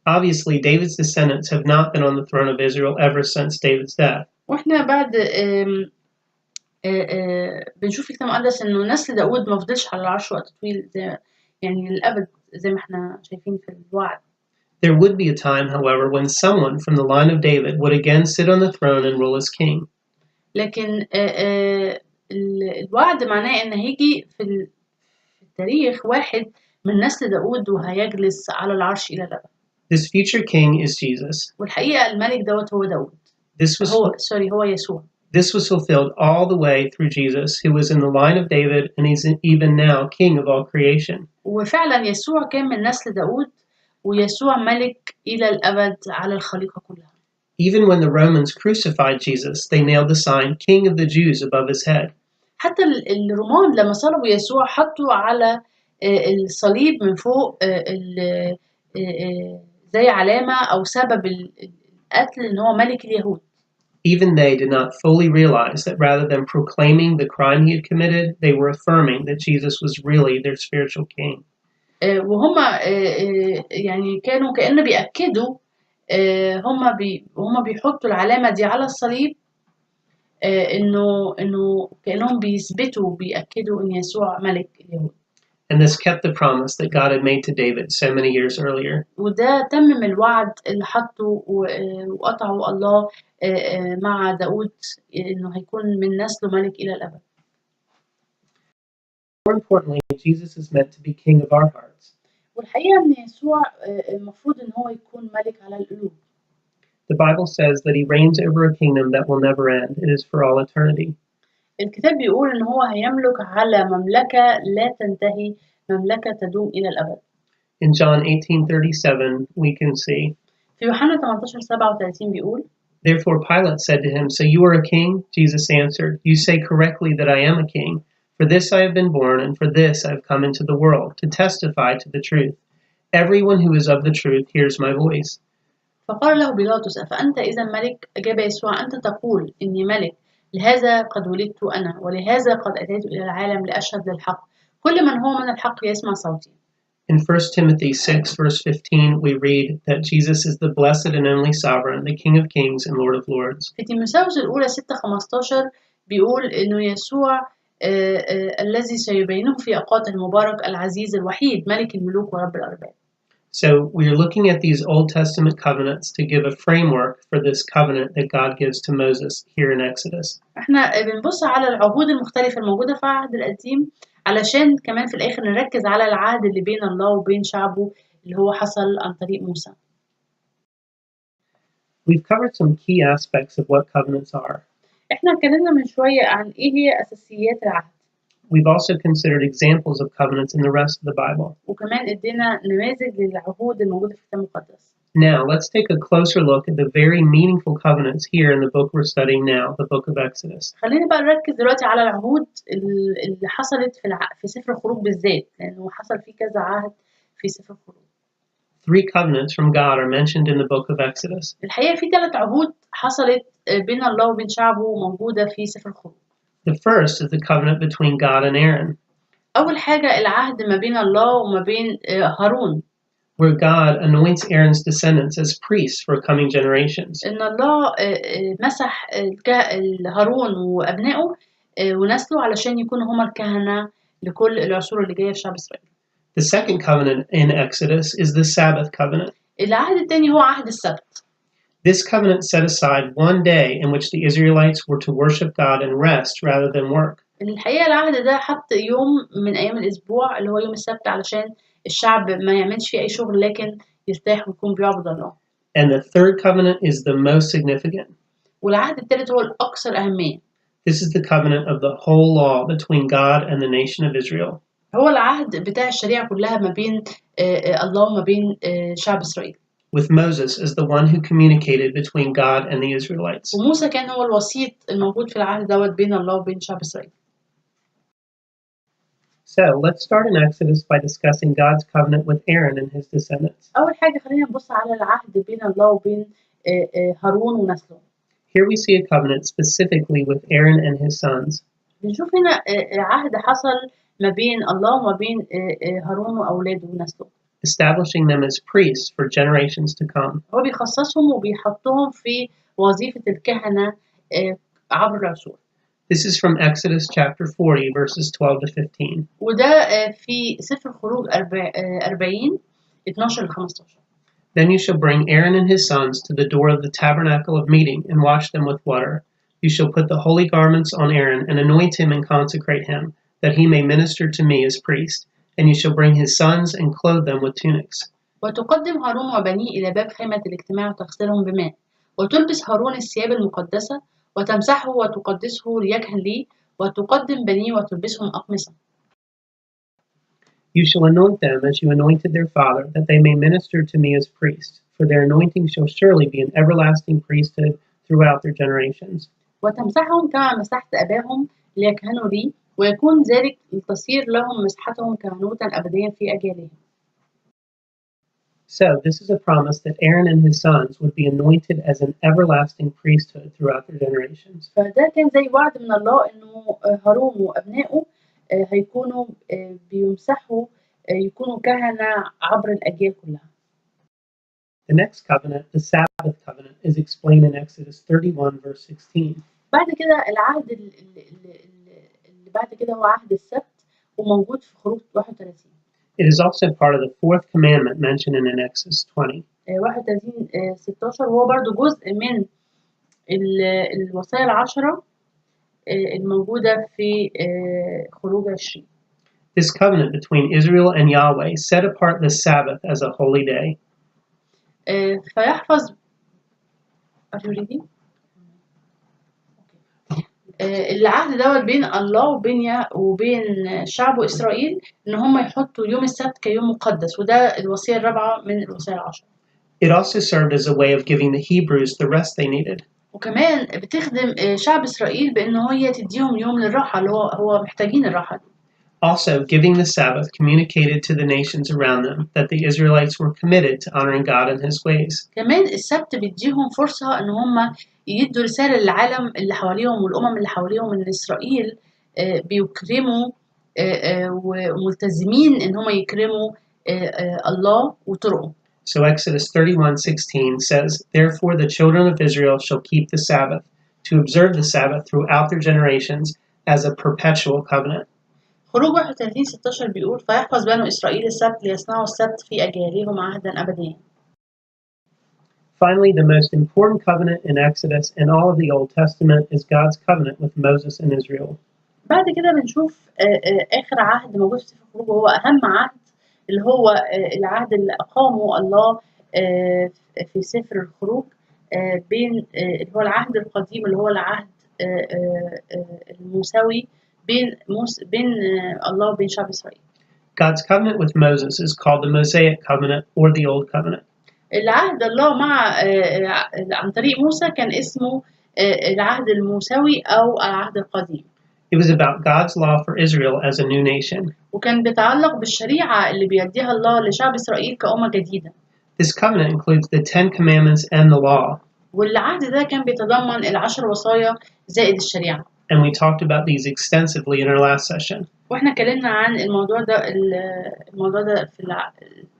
Obviously, David's descendants have not been on the throne of Israel ever since David's death. وإحنا بعد بنشوف في الكتاب المقدس إنه نسل داود ما فضلش على العرش وقت طويل يعني للأبد زي ما إحنا شايفين في الوعد. There would be a time, however, when someone from the line of David would again sit on the throne and rule as king. لكن الوعد معناه إن هيجي في التاريخ واحد من نسل داود وهيجلس على العرش إلى الأبد. This future king is Jesus. والحقيقة الملك دوت هو داود. هو يسوع. This was fulfilled all the way through Jesus, who was in the line of David, and he's even now king of all creation. وفعلا يسوع كان من نسل داود ويسوع ملك إلى الأبد على الخليقة كلها. Even when the Romans crucified Jesus, they nailed the sign King of the Jews above his head. حتى الرومان لما صلبوا يسوع حطوا على الصليب من فوق زي علامة أو سبب قتل إن هو ملك اليهود. Even they did not fully realize that rather than proclaiming the crime he had committed, they were affirming that Jesus was really their spiritual king. وهم يعني كانوا كأن بيأكدوا هم بيحطوا العلامة دي على الصليب، إنه كأنهم بيثبتوا بيأكدوا إن يسوع ملك اليهود. And this kept the promise that God had made to David so many years earlier. وده تمم الوعد اللي حطه وقطعه الله مع داود إنه هيكون من نسله ملك إلى الأبد. More importantly, Jesus is meant to be king of our hearts. والحقيقة إن يسوع المفروض إن هو يكون ملك على القلوب. The Bible says that he reigns over a kingdom that will never end. It is for all eternity. الكتاب بيقول إن هو هيملك على مملكة لا تنتهي، مملكة تدوم إلى الأبد. In John 18:37, we can see. في يوحنا 18:37 بيقول. Therefore Pilate said to him, "So you are a king?" Jesus answered, "You say correctly that I am a king. For this I have been born, and for this I have come into the world, to testify to the truth. Everyone who is of the truth hears my voice." فقال له بيلاطس: أفأنت إذا ملك؟ أجاب يسوع: أنت تقول إني ملك. لهذا قد ولدت أنا، ولهذا قد أتيت إلى العالم لأشهد للحق. كل من هو من الحق يسمع صوتي. In 1 Timothy 6, verse 15, we read that Jesus is the blessed and only sovereign, the King of kings and Lord of lords. في تيموثاوس الأولى 6:15 بيقول إنه يسوع الذي سيبينه في أوقاته المبارك العزيز الوحيد ملك الملوك ورب الأرباب. So we are looking at these Old Testament covenants to give a framework for this covenant that God gives to Moses here in Exodus. احنا بنبص على العهود المختلفة الموجودة في العهد القديم علشان كمان في الآخر نركز على العهد اللي بين الله وبين شعبه اللي هو حصل عن طريق موسى. We've covered some key aspects of what covenants are. احنا اتكلمنا من شوية عن ايه هي أساسيات العهد. We've also considered examples of covenants in the rest of the Bible. وكمان ادينا نماذج للعهود الموجودة في الكتاب المقدس. Now, let's take a closer look at the very meaningful covenants here in the book we're studying now, the book of Exodus. خلينا بقى نركز دلوقتي على العهود اللي حصلت في سفر الخروج بالذات، لأنه حصل فيه كذا عهد في سفر الخروج. 3 covenants from God are mentioned in the book of Exodus. الحقيقة في 3 عهود حصلت بين الله وبين شعبه موجودة في سفر الخروج. The first is the covenant between God and Aaron. أول حاجة العهد ما بين الله وما بين هارون. Where God anoints Aaron's descendants as priests for coming generations. إن الله مسح هارون وأبنائه ونسله علشان يكونوا هما الكهنة لكل العصور اللي جاية في شعب إسرائيل. The second covenant in Exodus is the Sabbath covenant. العهد الثاني هو عهد السبت. This covenant set aside one day in which the Israelites were to worship God and rest rather than work. الحقيقة العهد ده حط يوم من أيام الأسبوع اللي هو يوم السبت علشان الشعب ما يعملش فيه أي شغل لكن يرتاح ويكون بيعبد الله. And the third covenant is the most significant. والعهد الثالث هو الأكثر أهمية. This is the covenant of the whole law between God and the nation of Israel. هو العهد بتاع الشريعة كلها ما بين الله وما بين شعب إسرائيل. With Moses as the one who communicated between God and the Israelites. وموسى كان هو الوسيط الموجود في العهد دوت بين الله وبين شعب إسرائيل. So let's start in Exodus by discussing God's covenant with Aaron and his descendants. أول حاجة خلينا نبص على العهد بين الله وبين هارون ونسله. Here we see a covenant specifically with Aaron and his sons. بنشوف هنا عهد حصل ما بين الله وما بين هارون وأولاده ونسله. Establishing them as priests for generations to come. هو بيخصصهم وبيحطهم في وظيفة الكهنة عبر العصور. This is from Exodus chapter 40 verses 12 to 15. وده في سفر الخروج 40 12 ل 15. Then you shall bring Aaron and his sons to the door of the tabernacle of meeting and wash them with water. You shall put the holy garments on Aaron and anoint him and consecrate him, that he may minister to me as priest. And you shall bring his sons and clothe them with tunics. وتقدم هارون وبنيه إلى باب خيمة الاجتماع وتغسلهم بماء. وتلبس هارون الثياب المقدسة وتمسحه وتقدسه ليكهن لي. وتقدم بنيه وتلبسهم أقمصة. You shall anoint them as you anointed their father, that they may minister to me as priests. For their anointing shall surely be an everlasting priesthood throughout their generations. وتمسحهم كما مسحت أباهم ليكهنوا لي. ويكون ذلك لتصير لهم مسحتهم كهنوتا أبديا في أجيالهم. So this is a promise that Aaron and his sons would be anointed as an everlasting priesthood throughout their generations. فده كان زي وعد من الله إنه هارون وأبنائه هيكونوا بيمسحوا يكونوا كهنة عبر الأجيال كلها. The next covenant, the Sabbath covenant, is explained in Exodus 31 verse 16. بعد كده العهد اللي بعد كده هو عهد السبت وموجود في خروج 31. It is also part of the fourth commandment mentioned in Exodus 20. 31 16 هو برضو جزء من الوصايا العشرة الموجودة في خروج 20. This covenant between Israel and Yahweh set apart the Sabbath as a holy day. فيحفظ العهد دوت بين الله وبين شعبه إسرائيل إن هم يحطوا يوم السبت كيوم مقدس، وده الوصية الرابعة من الوصايا العشرة. It also served as a way of giving the Hebrews the rest they needed. وكمان بتخدم شعب إسرائيل بإن هي تديهم يوم للراحة اللي هو محتاجين الراحة دي. Also, giving the Sabbath communicated to the nations around them that the Israelites were committed to honoring God and His ways. كمان السبت بيديهم فرصة إن هم يدوا رسالة للعالم اللي حواليهم والأمم اللي حواليهم إن إسرائيل بيكرموا وملتزمين إن هم يكرموا الله وطرقه. So Exodus 31:16 says, "Therefore the children of Israel shall keep the Sabbath, to observe the Sabbath throughout their generations as a perpetual covenant." خروج 31:16 بيقول فيحفظ بنو إسرائيل السبت ليصنعوا السبت في أجيالهم عهدا أبديا. Finally, the most important covenant in Exodus and all of the Old Testament is God's covenant with Moses and Israel. بعد كده بنشوف آخر عهد موجود في سفر الخروج وهو أهم عهد اللي هو العهد اللي أقامه الله في سفر الخروج بين اللي هو العهد القديم اللي هو العهد الموسوي بين الله وبين شعب إسرائيل. God's covenant with Moses is called the Mosaic covenant or the Old covenant. العهد الله عن طريق موسى كان اسمه العهد الموسوي أو العهد القديم. It was about God's law for Israel as a new nation. وكان بيتعلق بالشريعة اللي بيديها الله لشعب إسرائيل كأمة جديدة. This covenant includes the 10 commandments and the law. والعهد ده كان بيتضمن العشر وصايا زائد الشريعة. And we talked about these extensively in our last session. واحنا اتكلمنا عن الموضوع ده في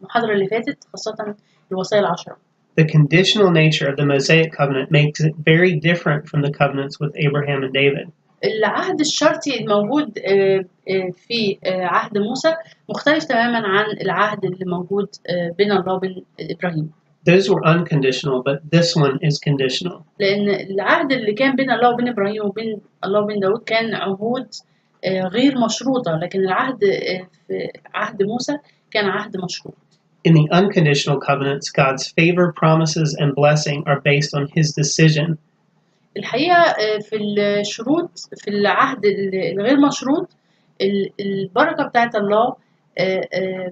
المحاضرة اللي فاتت خاصة الوصايا العشرة. The conditional nature of the Mosaic covenant makes it very different from the covenants with Abraham and David. العهد الشرطي الموجود في عهد موسى مختلف تماما عن العهد اللي موجود بين الله وبين إبراهيم. Those were unconditional, but this one is conditional. لأن العهد اللي كان بين الله وبين إبراهيم وبين الله وبين داود كان عهود غير مشروطة، لكن العهد في عهد موسى كان عهد مشروط. In the unconditional covenants, God's favor, promises, and blessing are based on His decision. الحقيقة في الشروط في العهد الغير مشروط البركة بتاعت الله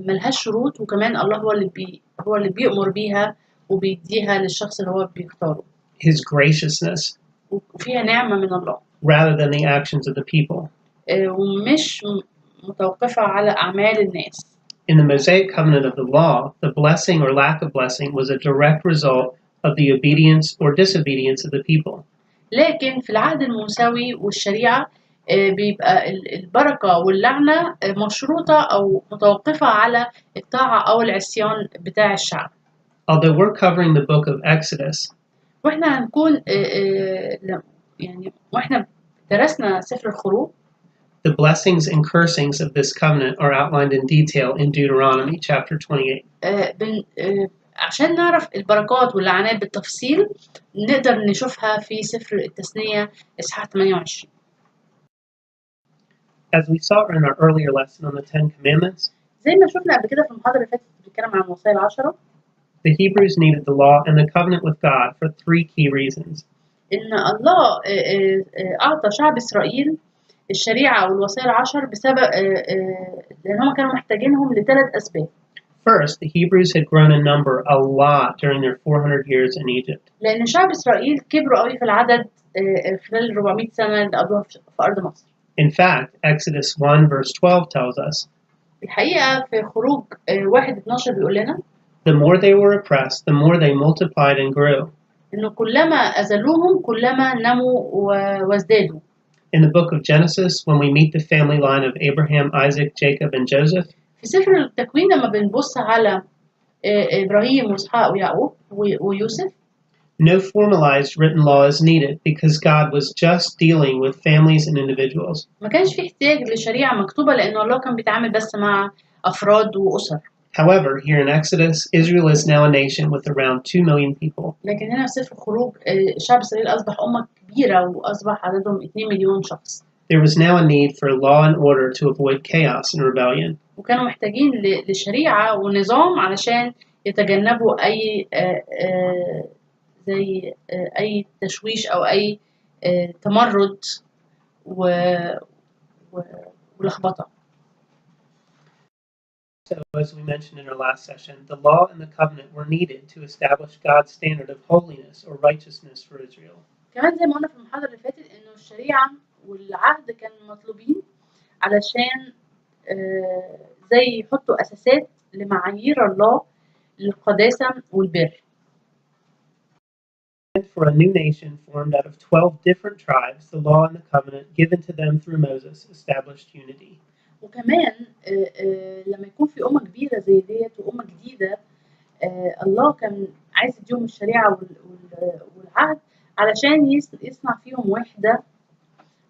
ملهاش شروط، وكمان الله هو اللي بيأمر بيها وبيديها للشخص اللي هو بيختاره. His graciousness. وفيها نعمة من الله. Rather than the actions of the people. ومش متوقفة على أعمال الناس. In the Mosaic covenant of the law, the blessing or lack of blessing was a direct result of the obedience or disobedience of the people. لكن في العهد الموسوي والشريعة بيبقى البركة واللعنة مشروطة أو متوقفة على الطاعة أو العصيان بتاع الشعب. Although we're covering the book of Exodus, وإحنا هنكون وإحنا درسنا سفر الخروج. The blessings and cursings of this covenant are outlined in detail in Deuteronomy chapter 28. عشان نعرف البركات واللعنات بالتفصيل نقدر نشوفها في سفر التثنية إصحاح 28. As we saw in our earlier lesson on the 10 commandments, زي ما شفنا قبل كده في المحاضرة اللي فاتت بنتكلم عن الوصايا العشرة. The Hebrews needed the law and the covenant with God for 3 key reasons. إن الله أعطى شعب إسرائيل الشريعة والوصايا العشر بسبب لأن هم كانوا محتاجينهم ل3 أسباب. First, the Hebrews had grown in number a lot during their 400 years in Egypt. لأن شعب إسرائيل كبروا قوي في العدد خلال 400 سنة اللي قضوها في أرض مصر. In fact, Exodus 1 verse 12 tells us, الحقيقة في خروج 1:12 بيقول لنا, The more they were oppressed, the more they multiplied and grew. إنه كلما أذلوهم كلما نموا وازدادوا. In the book of Genesis, when we meet the family line of Abraham, Isaac, Jacob, and Joseph, في سفر التكوين لما بنبص على إبراهيم وإسحاق ويعقوب ويوسف, no formalized written law is needed because God was just dealing with families and individuals. ما كانش في احتياج لشريعة مكتوبة لأنه الله كان بيتعامل بس مع أفراد وأسر. However, here in Exodus, Israel is now a nation with around 2 million people. لكن هنا في سفر الخروج شعب إسرائيل أصبح أمة كبيرة وأصبح عددهم 2 مليون شخص. There was now a need for law and order to avoid chaos and rebellion. وكانوا محتاجين لشريعة ونظام علشان يتجنبوا أي زي أي تشويش أو أي تمرد ولخبطة. So, as we mentioned in our last session, the law and the covenant were needed to establish God's standard of holiness or righteousness for Israel. كمان زي ما قلنا في المحاضرة اللي فاتت إنه الشريعة والعهد كانوا مطلوبين علشان زي يحطوا أساسات لمعايير الله للقداسة والبر. For a new nation formed out of 12 different tribes, the law and the covenant given to them through Moses established unity. وكمان لما يكون في أمة كبيرة زي ديت وأمة جديدة الله كان عايز يديهم الشريعة والعهد علشان يصنع فيهم وحدة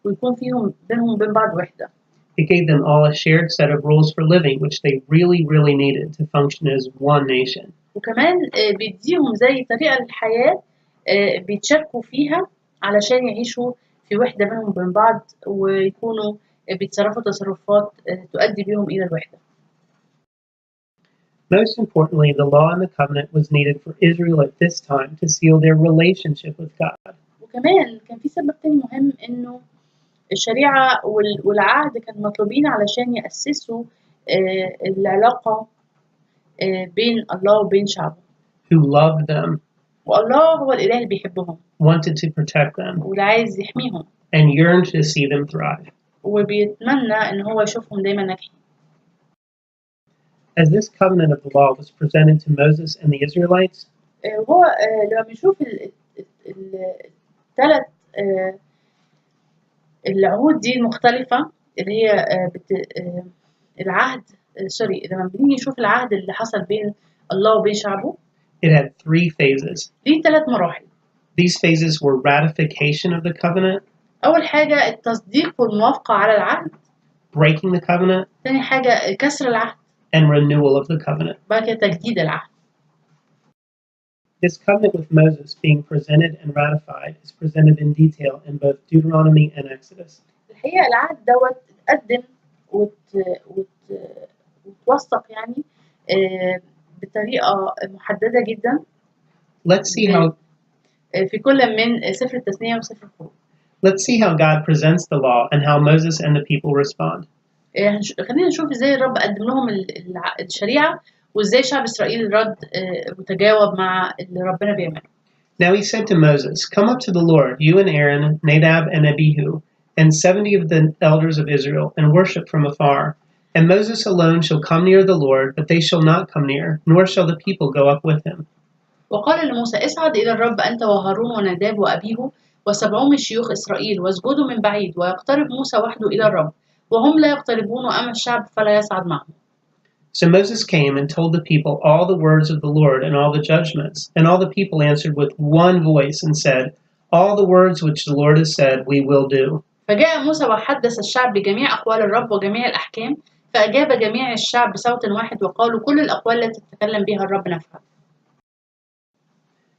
ويكون فيهم بينهم وبين بعض وحدة. It gave them all a shared set of rules for living, which they really needed to function as one nation. وكمان بيديهم زي طريقة للحياة بيتشاركوا فيها علشان يعيشوا في وحدة بينهم وبين بعض ويكونوا بيتصرفوا تصرفات تؤدي بيهم إلى الوحدة. Most importantly, the law and the covenant was needed for Israel at this time to seal their relationship with God. وكمان كان في سبب تاني مهم إنه الشريعة والعهد كانوا مطلوبين علشان يأسسوا العلاقة بين الله وبين شعبه. Who loved them. والله هو الإله اللي بيحبهم. Wanted to protect them. واللي عايز يحميهم. And yearned to see them thrive. وبيتمنى إن هو يشوفهم دايما ناجحين. As this covenant of the law was presented to Moses and the Israelites, هو لما بنشوف الثلاث العهود دي المختلفة اللي هي العهد لما بنيجي نشوف العهد اللي حصل بين الله وبين شعبه. It had 3 phases. ليه 3 مراحل. These phases were ratification of the covenant. أول حاجة التصديق والموافقة على العهد. Breaking the covenant. ثاني حاجة كسر العهد. And renewal of the covenant. بعد كده تجديد العهد. This covenant with Moses being presented and ratified is presented in detail in both Deuteronomy and Exodus. الحقيقة العهد دوت اتقدم وتوثق يعني بطريقة محددة جدا. Let's see how في كل من سفر التثنية وسفر الخروج. Let's see how God presents the law and how Moses and the people respond. خلينا نشوف ازاي الرب قدم لهم الشريعة وازاي شعب إسرائيل رد وتجاوب مع اللي ربنا بيعمله. Now he said to Moses, "Come up to the Lord, you and Aaron, Nadab and Abihu, and 70 of the elders of Israel, and worship from afar. And Moses alone shall come near the Lord, but they shall not come near, nor shall the people go up with him." وقال لموسى اصعد إلى الرب أنت وهارون وناداب وأبيه و70 من شيوخ إسرائيل واسجدوا من بعيد ويقترب موسى وحده إلى الرب وهم لا يقتربون أمام الشعب فلا يصعد معهم. So Moses came and told the people all the words of the Lord and all the judgments. And all the people answered with one voice and said, "All the words which the Lord has said we will do." فجاء موسى وحدث الشعب بجميع أقوال الرب وجميع الأحكام فأجاب جميع الشعب بصوت واحد وقالوا كل الأقوال التي تتكلم بها الرب نفعل.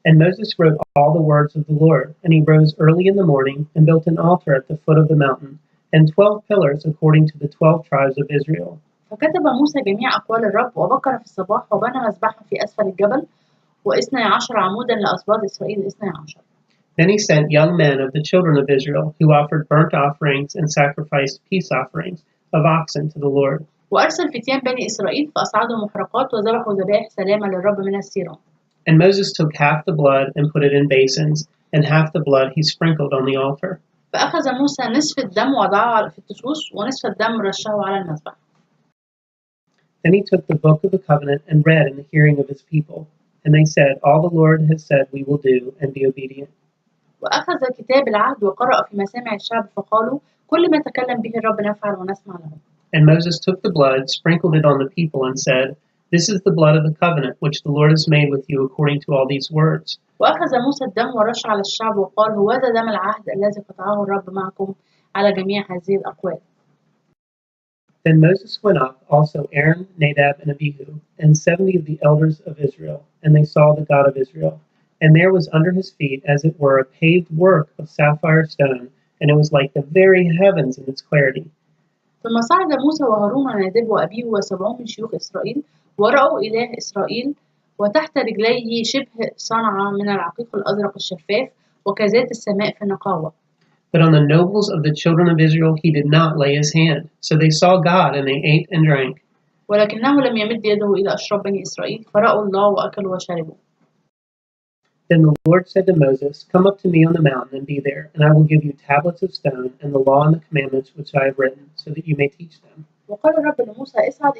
And Moses wrote all the words of the Lord, and he rose early in the morning and built an altar at the foot of the mountain, and 12 pillars according to the 12 tribes of Israel. فكتب موسى جميع أقوال الرب وبكر في الصباح وبنى مذبحا في أسفل الجبل و12 عمودا لأسباط إسرائيل 12. Then he sent young men of the children of Israel who offered burnt offerings and sacrificed peace offerings of oxen to the Lord. وأرسل فتيان بني إسرائيل فأصعدوا محرقات وذبحوا ذبائح سلامة للرب من السيران. And Moses took half the blood and put it in basins, and half the blood he sprinkled on the altar. فأخذ موسى نصف الدم وضعه في التشوش ونصف الدم رشه على المذبح. Then he took the book of the covenant and read in the hearing of his people. And they said, All the Lord has said we will do, and be obedient. وأخذ كتاب العهد وقرأ في مسامع الشعب فقالوا كل ما تكلم به الرب نفعل ونسمع له. And Moses took the blood, sprinkled it on the people, and said, This is the blood of the covenant which the Lord has made with you according to all these words. وأخذ موسى الدم ورش على الشعب وقال هوذا دم العهد الذي قطعه الرب معكم على جميع هذه الأقوال. Then Moses went up, also Aaron, Nadab, and Abihu, and 70 of the elders of Israel, and they saw the God of Israel. And there was under his feet, as it were, a paved work of sapphire stone, and it was like the very heavens in its clarity. ثم صعد موسى وهارون ونادب وأبيه وسبعون من شيوخ إسرائيل ورأوا إله إسرائيل وتحت رجليه شبه صنعة من العقيق الأزرق الشفاف وكذات السماء في النقاوة. But on the nobles of the children of Israel he did not lay his hand. So they saw God, and they ate and drank. ولكنه لم يمد يده إلى أشراف بني إسرائيل فرأوا الله وأكلوا وشربوا. Then the Lord said to Moses, Come up to me on the mountain and be there, and I will give you tablets of stone and the law and the commandments which I have written, so that you may teach them. وقال الرب لموسى اصعد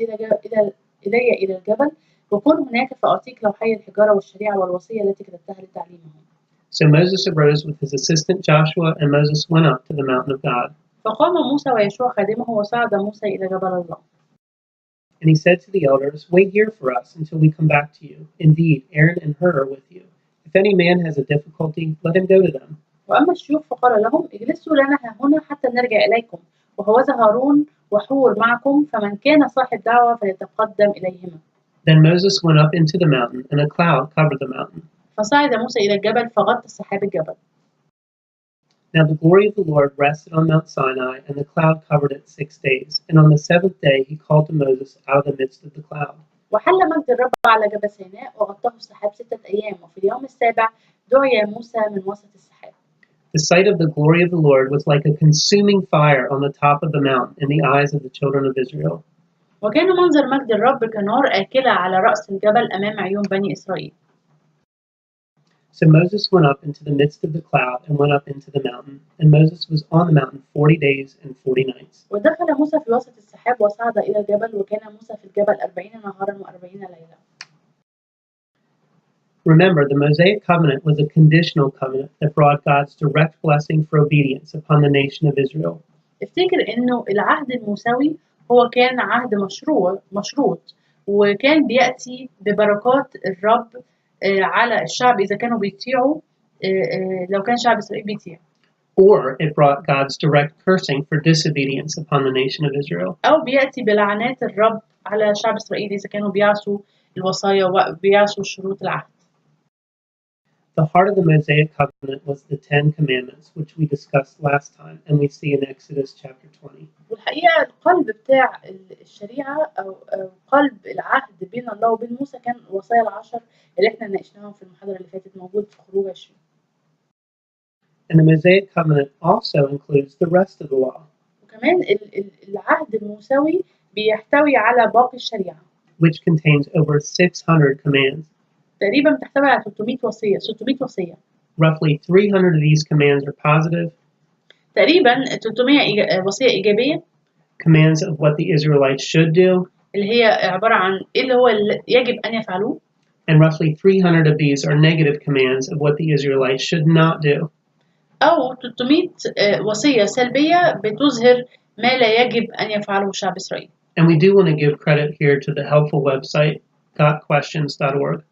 إلى الجبل وكن هناك فأعطيك لوحي الحجارة والشريعة والوصية التي كتبتها لتعليمهم. So Moses arose with his assistant Joshua, and Moses went up to the mountain of God. فقام موسى ويشوع خادمه وصعد موسى إلى جبل الله. And he said to the elders, Wait here for us until we come back to you. Indeed, Aaron and Hur are with you. If any man has a difficulty, let him go to them. وأما الشيوخ فقال لهم اجلسوا لنا هنا حتى نرجع إليكم وهوذا هارون وحور معكم فمن كان صاحب دعوة فليتقدم إليهما. Then Moses went up into the mountain, and a cloud covered the mountain. فصعد موسى إلى الجبل فغطى السحاب الجبل. Now the glory of the Lord rested on Mount Sinai, and the cloud covered it 6 days. And on the 7th day he called to Moses out of the midst of the cloud. وحل مجد الرب على جبل سيناء وغطاه السحاب 6 أيام وفي اليوم السابع دعي موسى من وسط السحاب. The sight of the glory of the Lord was like a consuming fire on the top of the mountain in the eyes of the children of Israel. وكان منظر مجد الرب كنار آكلة على رأس الجبل أمام عيون بني إسرائيل. So Moses went up into the midst of the cloud and went up into the mountain, and Moses was on the mountain 40 days and 40 nights. ودخل موسى في وسط السحاب وصعد إلى الجبل وكان موسى في الجبل 40 نهارا و40 ليلة. Remember, the Mosaic covenant was a conditional covenant that brought God's direct blessing for obedience upon the nation of Israel. افتكر إنه العهد الموسوي هو كان عهد مشروط وكان بيأتي ببركات الرب على الشعب إذا كانوا بيطيعوا لو كان شعب إسرائيل بيطيع. Or it brought God's direct cursing for disobedience upon the nation of Israel. أو بيأتي بلعنات الرب على شعب إسرائيل إذا كانوا بيعصوا الوصايا وبيعصوا شروط العهد. The heart of the Mosaic covenant was the 10 commandments, which we discussed last time, and we see in Exodus chapter 20. والحقيقة القلب بتاع الشريعة أو قلب العهد بين الله وبين موسى كان الوصايا العشر اللي احنا ناقشناهم في المحاضرة اللي فاتت موجود في خروج 20. And the Mosaic covenant also includes the rest of the law. وكمان العهد الموسوي بيحتوي على باقي الشريعة. Which contains over 600 commands. تقريبا بتحتوي على 600 وصية. Roughly 300 of these commands are positive. تقريبا 300 وصية إيجابية. Commands of what the Israelites should do. اللي هي عبارة عن إيه اللي هو يجب أن يفعلوه. And roughly 300 of these are negative commands of what the Israelites should not do. أو 300 وصية سلبية بتظهر ما لا يجب أن يفعله شعب إسرائيل. And we do want to give credit here to the helpful website gotquestions.org.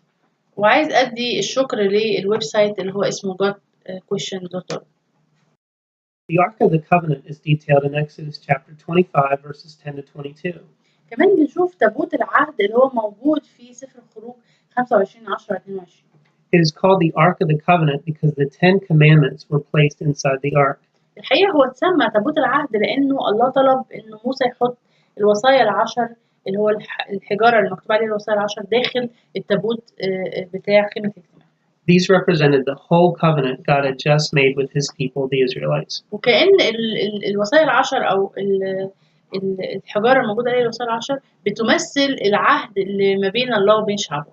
وعايز أدي الشكر للويب سايت اللي هو اسمه gotquestion.org. The Ark of the Covenant is detailed in Exodus chapter 25 verses 10 to 22. كمان بنشوف تابوت العهد اللي هو موجود في سفر الخروج 25:10-22. It is called the Ark of the Covenant because the 10 commandments were placed inside the ark. الحقيقة هو اتسمى تابوت العهد لأنه الله طلب إنه موسى يحط الوصايا العشر اللي هو الحجارة اللي مكتوب عليها الوصايا العشر داخل التابوت بتاع خيمة الاجتماع. These represented the whole covenant God had just made with his people, the Israelites. وكأن الوصايا العشر أو الحجارة الموجودة عليها الوصايا العشر بتمثل العهد اللي ما بين الله وبين شعبه.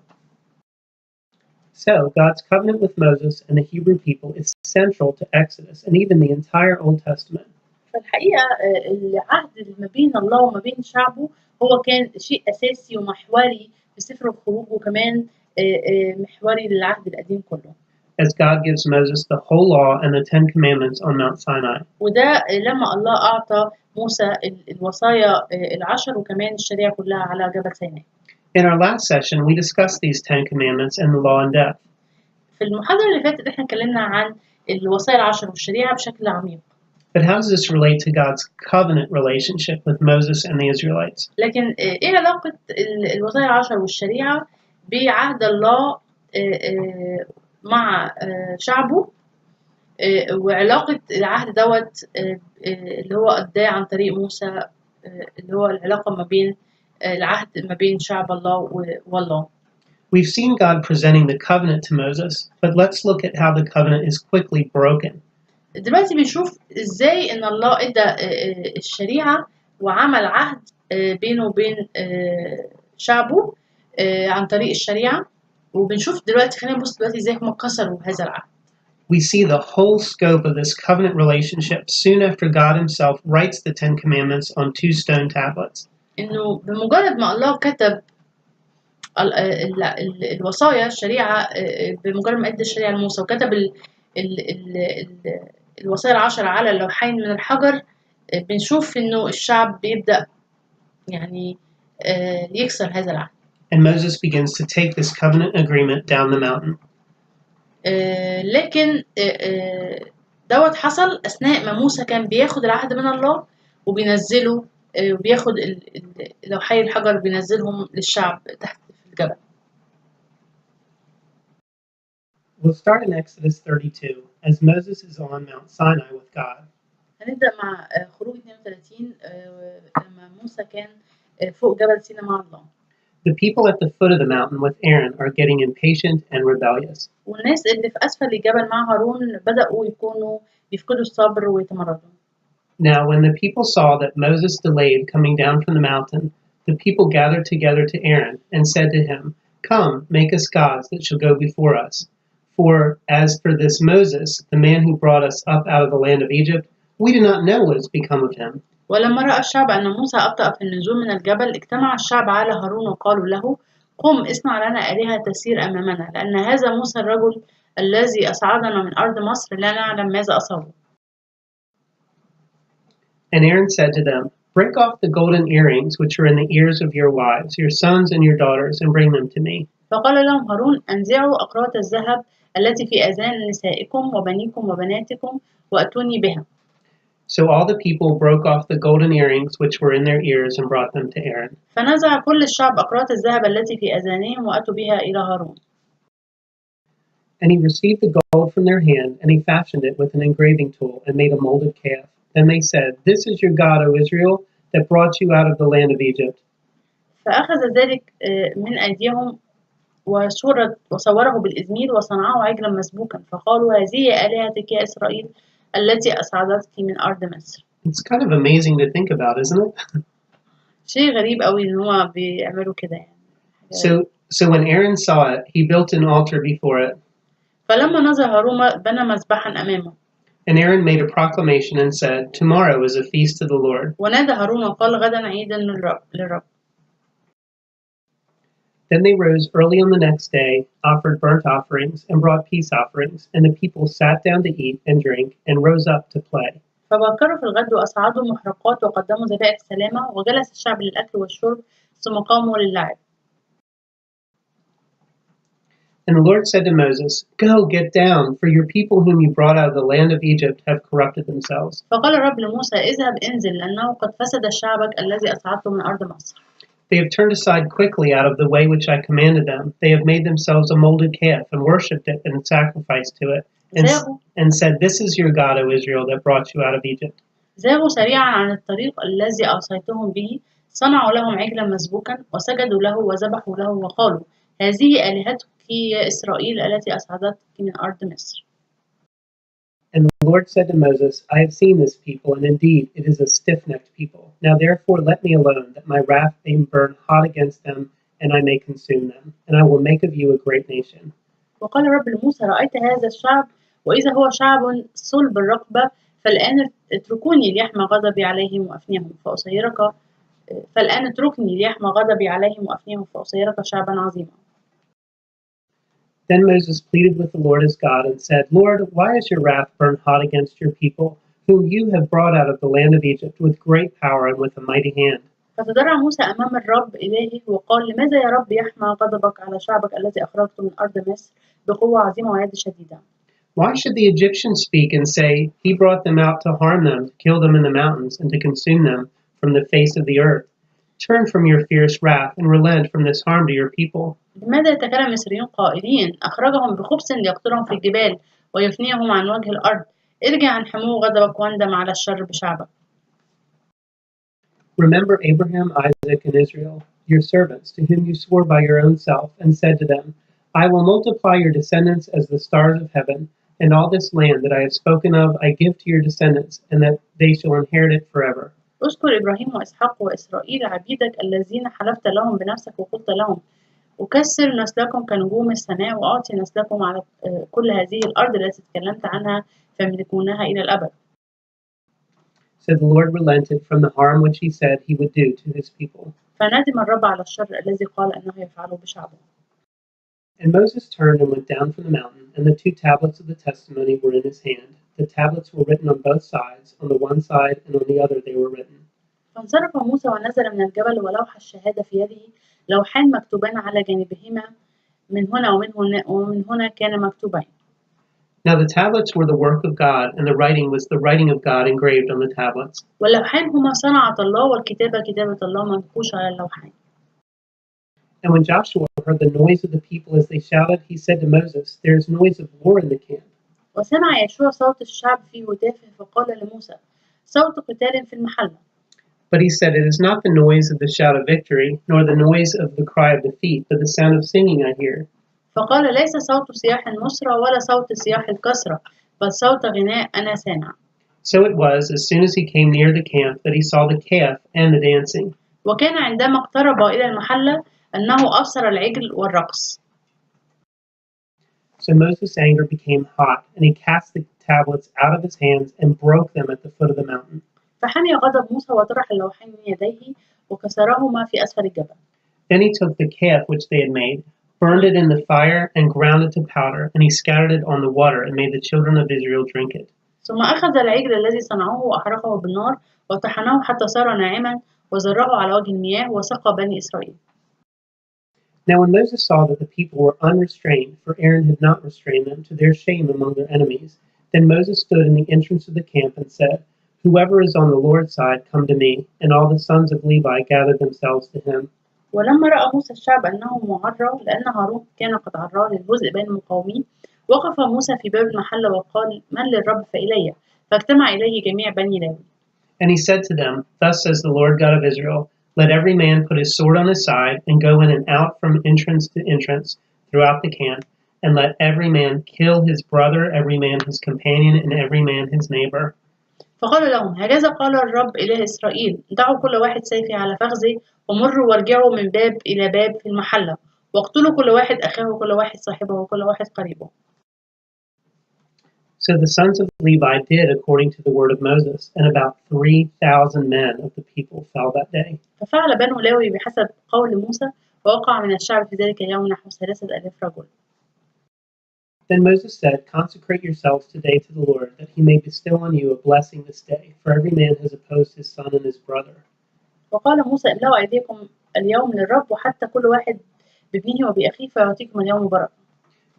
So, God's covenant with Moses and the Hebrew people is central to Exodus and even the entire Old Testament. فالحقيقة العهد اللي ما بين الله وما بين شعبه هو كان شيء أساسي ومحوري في سفر الخروج وكمان محوري للعهد القديم كله. As God gives Moses the whole law and the 10 commandments on Mount Sinai. وده لما الله أعطى موسى الوصايا العشر وكمان الشريعة كلها على جبل سيناء. In our last session, we discussed these 10 commandments and the law in depth. في المحاضرة اللي فاتت احنا اتكلمنا عن الوصايا العشر والشريعة بشكل عميق. But how does this relate to God's covenant relationship with Moses and the Israelites? لكن ايه علاقة الوصايا العشر والشريعة بعهد الله مع شعبه وعلاقة العهد دوت اللي هو أداه عن طريق موسى اللي هو العلاقة ما بين العهد ما بين شعب الله والله. We've seen God presenting the covenant to Moses, but let's look at how the covenant is quickly broken. دلوقتي بنشوف ازاي ان الله ادى الشريعة وعمل عهد بينه وبين شعبه عن طريق الشريعة وبنشوف دلوقتي خلينا نبص دلوقتي ازاي هم كسروا هذا العهد. We see the whole scope of this covenant relationship soon after God himself writes the 10 commandments on 2 stone tablets. انه بمجرد ما الله كتب الوصايا الشريعة بمجرد ما ادى الشريعة لموسى وكتب الوصايا العشرة على لوحين من الحجر بنشوف انه الشعب بيبدأ يعني يكسر هذا العهد. And Moses begins to take this covenant agreement down the mountain. لكن دوت حصل أثناء ما موسى كان بياخد العهد من الله وبينزله وبياخد لوحي الحجر بينزلهم للشعب تحت في الجبل. We'll start in Exodus 32 as Moses is on Mount Sinai with God. هنبدأ مع خروج 32 لما موسى كان فوق جبل سيناء مع الله. The people at the foot of the mountain with Aaron are getting impatient and rebellious. والناس اللي في أسفل الجبل مع هارون بدأوا يكونوا يفقدوا الصبر ويتمردوا. Now when the people saw that Moses delayed coming down from the mountain, the people gathered together to Aaron and said to him, "Come, make us gods that shall go before us. For as for this Moses, the man who brought us up out of the land of Egypt, we do not know what has become of him." ولما رأى الشعب أن موسى أبطأ في النزول من الجبل اجتمع الشعب على هارون وقالوا له قم اصنع لنا آلهة تسير أمامنا لأن هذا موسى الرجل الذي أصعدنا من أرض مصر لا نعلم ماذا أصابه. And Aaron said to them, "Break off the golden earrings which are in the ears of your wives, your sons and your daughters, and bring them to me." فقال لهم هارون انزعوا أقراط الذهب التي في آذان نسائكم وبنيكم وبناتكم وأتوني بها. So all the people broke off the golden earrings which were in their ears and brought them to Aaron. فنزع كل الشعب أقراط الذهب التي في آذانهم وأتوا بها إلى هارون. And he received the gold from their hand, and he fashioned it with an engraving tool and made a molded calf. Then they said, "This is your God, O Israel, that brought you out of the land of Egypt." فأخذ ذلك من أيديهم وصوره بالإزميل وصنعه عجلا مسبوكا فقالوا هذه آلهتك يا إسرائيل التي أصعدتك من أرض مصر. It's kind of amazing to think about, isn't it? شيء غريب قوي إن هو بيعملوا كده يعني. So when Aaron saw it, he built an altar before it. فلما نظر هارون بنى مذبحا أمامه. And Aaron made a proclamation and said, "Tomorrow is a feast to the Lord." ونادى هارون وقال غدا عيدا للرب. Then they rose early on the next day, offered burnt offerings, and brought peace offerings, and the people sat down to eat and drink, and rose up to play. فبكروا في الغد وأصعدوا محرقات وقدموا ذبائح سلامة وجلس الشعب للأكل والشرب ثم قاموا للعب. And the Lord said to Moses, "Go, get down, for your people whom you brought out of the land of Egypt have corrupted themselves." فقال الرب لموسى اذهب انزل لأنه قد فسد شعبك الذي أصعدته من أرض مصر. They have turned aside quickly out of the way which I commanded them. They have made themselves a molded calf and worshipped it and sacrificed to it and said, "This is your God, O Israel, that brought you out of Egypt." ذهبوا سريعا عن الطريق الذي أوصيتهم به صنعوا لهم عجلا مسبوكا وسجدوا له وذبحوا له وقالوا هذه آلهتك يا إسرائيل التي أصعدتك من أرض مصر. And the Lord said to Moses, "I have seen this people, and indeed it is a stiff-necked people. Now therefore let me alone, that my wrath may burn hot against them, and I may consume them. And I will make of you a great nation." وقال الرب لموسى رأيت هذا الشعب وإذا هو شعب صلب الرقبة فالآن اتركوني ليحمى غضبي عليهم وأفنيهم فأصيرك فالآن اتركني ليحمى غضبي عليهم وأفنيهم فأصيرك شعبا عظيما. Then Moses pleaded with the Lord his God and said, Lord, why is your wrath burned hot against your people, whom you have brought out of the land of Egypt with great power and with a mighty hand? فتضرع موسى أمام الرب إلهه وقال لماذا يا رب يحمى غضبك على شعبك الذي أخرجته من أرض مصر بقوة عظيمة ويد شديدة؟ Why should the Egyptians speak and say, He brought them out to harm them, to kill them in the mountains, and to consume them from the face of the earth? Turn from your fierce wrath and relent from this harm to your people. لماذا يتكلم المصريون قائلين أخرجهم بخبث ليقتلهم في الجبال ويفنيهم عن وجه الأرض؟ ارجع عن حمو غضبك واندم على الشر بشعبك. Remember Abraham, Isaac, and Israel, your servants, to whom you swore by your own self, and said to them, I will multiply your descendants as the stars of heaven, and all this land that I have spoken of I give to your descendants, and that they shall inherit it forever. اذكر إبراهيم وإسحاق وإسرائيل عبيدك الذين حلفت لهم بنفسك وقلت لهم أكسر نسلكم كنجوم السماء وأعطي نسلكم على كل هذه الأرض التي تكلمت عنها فيملكونها إلى الأبد. So the Lord relented from the harm which he said he would do to his people. فندم الرب على الشر الذي قال أنه يفعله بشعبه. And Moses turned and went down from the mountain, and the 2 tablets of the testimony were in his hand. The tablets were written on both sides, on the one side and on the other they were written. فانصرف موسى ونزل من الجبل ولوح الشهادة في يده، لوحان مكتوبان على جانبهما من هنا ومن هنا كان مكتوبين. Now the tablets were the work of God, and the writing was the writing of God engraved on the tablets. واللوحان هما صنعة الله والكتابة كتابة الله منقوشة على اللوحين. And when Joshua heard the noise of the people as they shouted, he said to Moses, There is noise of war in the camp. وسمع يشوع صوت الشعب في هتافه فقال لموسى صوت قتال في المحلة. But he said, It is not the noise of the shout of victory, nor the noise of the cry of defeat, but the sound of singing I hear. فقال ليس صوت صياح النصرة ولا صوت صياح الكسرة بل صوت غناء أنا سامع. So it was, as soon as he came near the camp, that he saw the calf and the dancing. وكان عندما اقترب إلى المحلة أنه أبصر العجل والرقص. So Moses' anger became hot, and he cast the tablets out of his hands and broke them at the foot of the mountain. فحمي غضب موسى وطرح اللوحين من يديه وكسرهما في أسفل الجبل. Then he took the calf which they had made, burned it in the fire, and ground it to powder, and he scattered it on the water, and made the children of Israel drink it. ثم أخذ العجل الذي صنعوه وأحرقه بالنار وطحنه حتى صار ناعما وزرعه على وجه المياه وسقى بني إسرائيل. Now when Moses saw that the people were unrestrained, for Aaron had not restrained them, to their shame among their enemies, then Moses stood in the entrance of the camp and said, Whoever is on the Lord's side, come to me. And all the sons of Levi gathered themselves to him. ولما رأى موسى الشعب أنه معرى لأن هارون كان قد عراه للجزء بين المقاومين وقف موسى في باب المحلة وقال من للرب فإلي فاجتمع إليه جميع بني لاوي. And he said to them, Thus says the Lord God of Israel, Let every man put his sword on his side, and go in and out from entrance to entrance throughout the camp, and let every man kill his brother, every man his companion, and every man his neighbor. فقال لهم هكذا قال الرب إله إسرائيل دعوا كل واحد سيفي على فخذه ومروا وارجعوا من باب إلى باب في المحلة واقتلوا كل واحد أخاه وكل واحد صاحبه وكل واحد قريبه. So the sons of Levi did according to the word of Moses, and about 3,000 men of the people fell that day. ففعل بنو لاوي بحسب قول موسى ووقع من الشعب في ذلك اليوم نحو 3,000 رجل. Then Moses said, Consecrate yourselves today to the Lord, that he may bestow on you a blessing this day, for every man has opposed his son and his brother. وقال موسى املأوا أيديكم اليوم للرب وحتى كل واحد بابنه وبأخيه فيعطيكم اليوم بركة.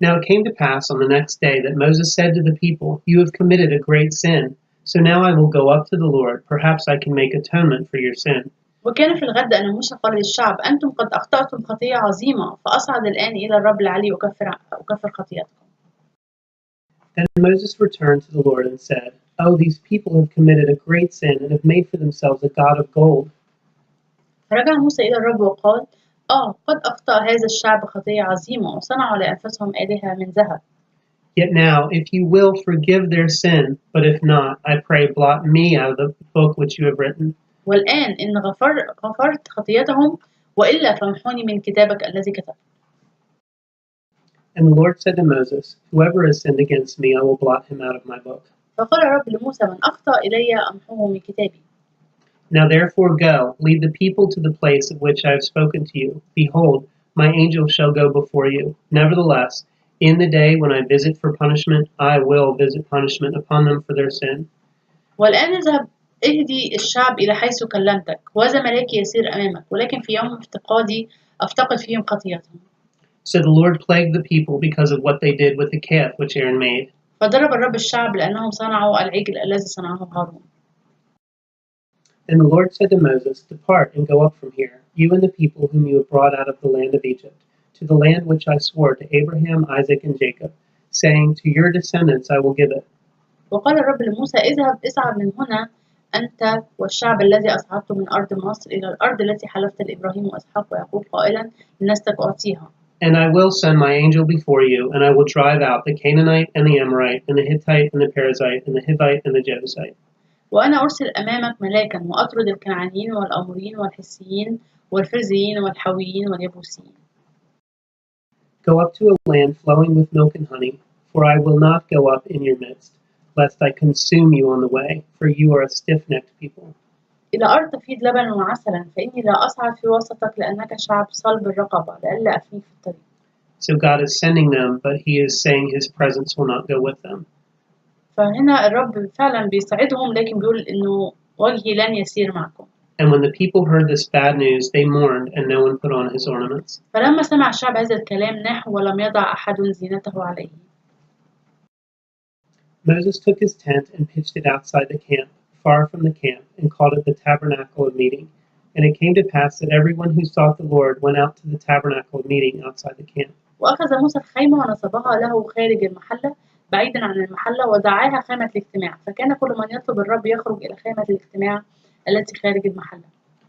Now it came to pass on the next day that Moses said to the people, You have committed a great sin, so now I will go up to the Lord, perhaps I can make atonement for your sin. وكان في الغد أن موسى قال للشعب أنتم قد أخطأتم خطيئة عظيمة فأصعد الآن إلى الرب لعلي أكفر خطيئتكم. Then Moses returned to the Lord and said, Oh, these people have committed a great sin and have made for themselves a god of gold. فرجع موسى إلى الرب وقال قد أخطأ هذا الشعب خطيئة عظيمة وصنعوا لأنفسهم آلهة من ذهب. Yet now, if you will, forgive their sin, but if not, I pray blot me out of the book which you have written. والآن إن غفرت خطيئتهم وإلا فامحوني من كتابك الذي كتبت. And the Lord said to Moses, Whoever has sinned against me, I will blot him out of my book. فقال الرب لموسى من أخطأ إلي أمحوه من كتابي. Now therefore go, lead the people to the place of which I have spoken to you. Behold, my angel shall go before you. Nevertheless, in the day when I visit for punishment, I will visit punishment upon them for their sin. والآن اذهب اهدي الشعب إلى حيث كلمتك وهذا ملاكي يسير أمامك ولكن في يوم افتقادي أفتقد فيهم خطيئتهم. So the Lord plagued the people because of what they did with the calf which Aaron made. فضرب الرب الشعب لأنهم صنعوا العجل الذي صنعه هارون. And the Lord said to Moses, Depart and go up from here, you and the people whom you have brought out of the land of Egypt, to the land which I swore to Abraham, Isaac, and Jacob, saying, To your descendants I will give it. وقال الرب لموسى اذهب اصعد من هنا أنت والشعب الذي أصعدته من أرض مصر إلى الأرض التي حلفت لإبراهيم وإسحاق ويعقوب قائلا لنسلك أعطيها. And I will send my angel before you, and I will drive out the Canaanite and the Amorite and the Hittite and the Perizzite and the Hivite and the Jebusite. وأنا أرسل أمامك ملاكا وأطرد الكنعانيين والأموريين والحسيين والفرزيين والحويين واليبوسيين. Go up to a land flowing with milk and honey, for I will not go up in your midst, lest I consume you on the way, for you are a stiff-necked people. إلى أرض تفيض لبنا وعسلا فإني لا أصعد في وسطك لأنك شعب صلب الرقبة لئلا أفنيك في الطريق. So God is sending them, but he is saying his presence will not go with them. فهنا الرب فعلا بيساعدهم لكن بيقول إنه وجهي لن يسير معكم. And when the people heard this bad news, they mourned, and no one put on his ornaments. فلما سمع الشعب هذا الكلام ناح ولم يضع أحد زينته عليه. Moses took his tent and pitched it outside the camp, far from the camp, and called it the tabernacle of meeting. And it came to pass that everyone who sought the Lord went out to the tabernacle of meeting outside the camp. وأخذ موسى الخيمة ونصبها له خارج المحلة بعيدا عن المحلة ودعاها خيمة الاجتماع فكان كل من يطلب الرب يخرج إلى خيمة الاجتماع التي خارج المحلة.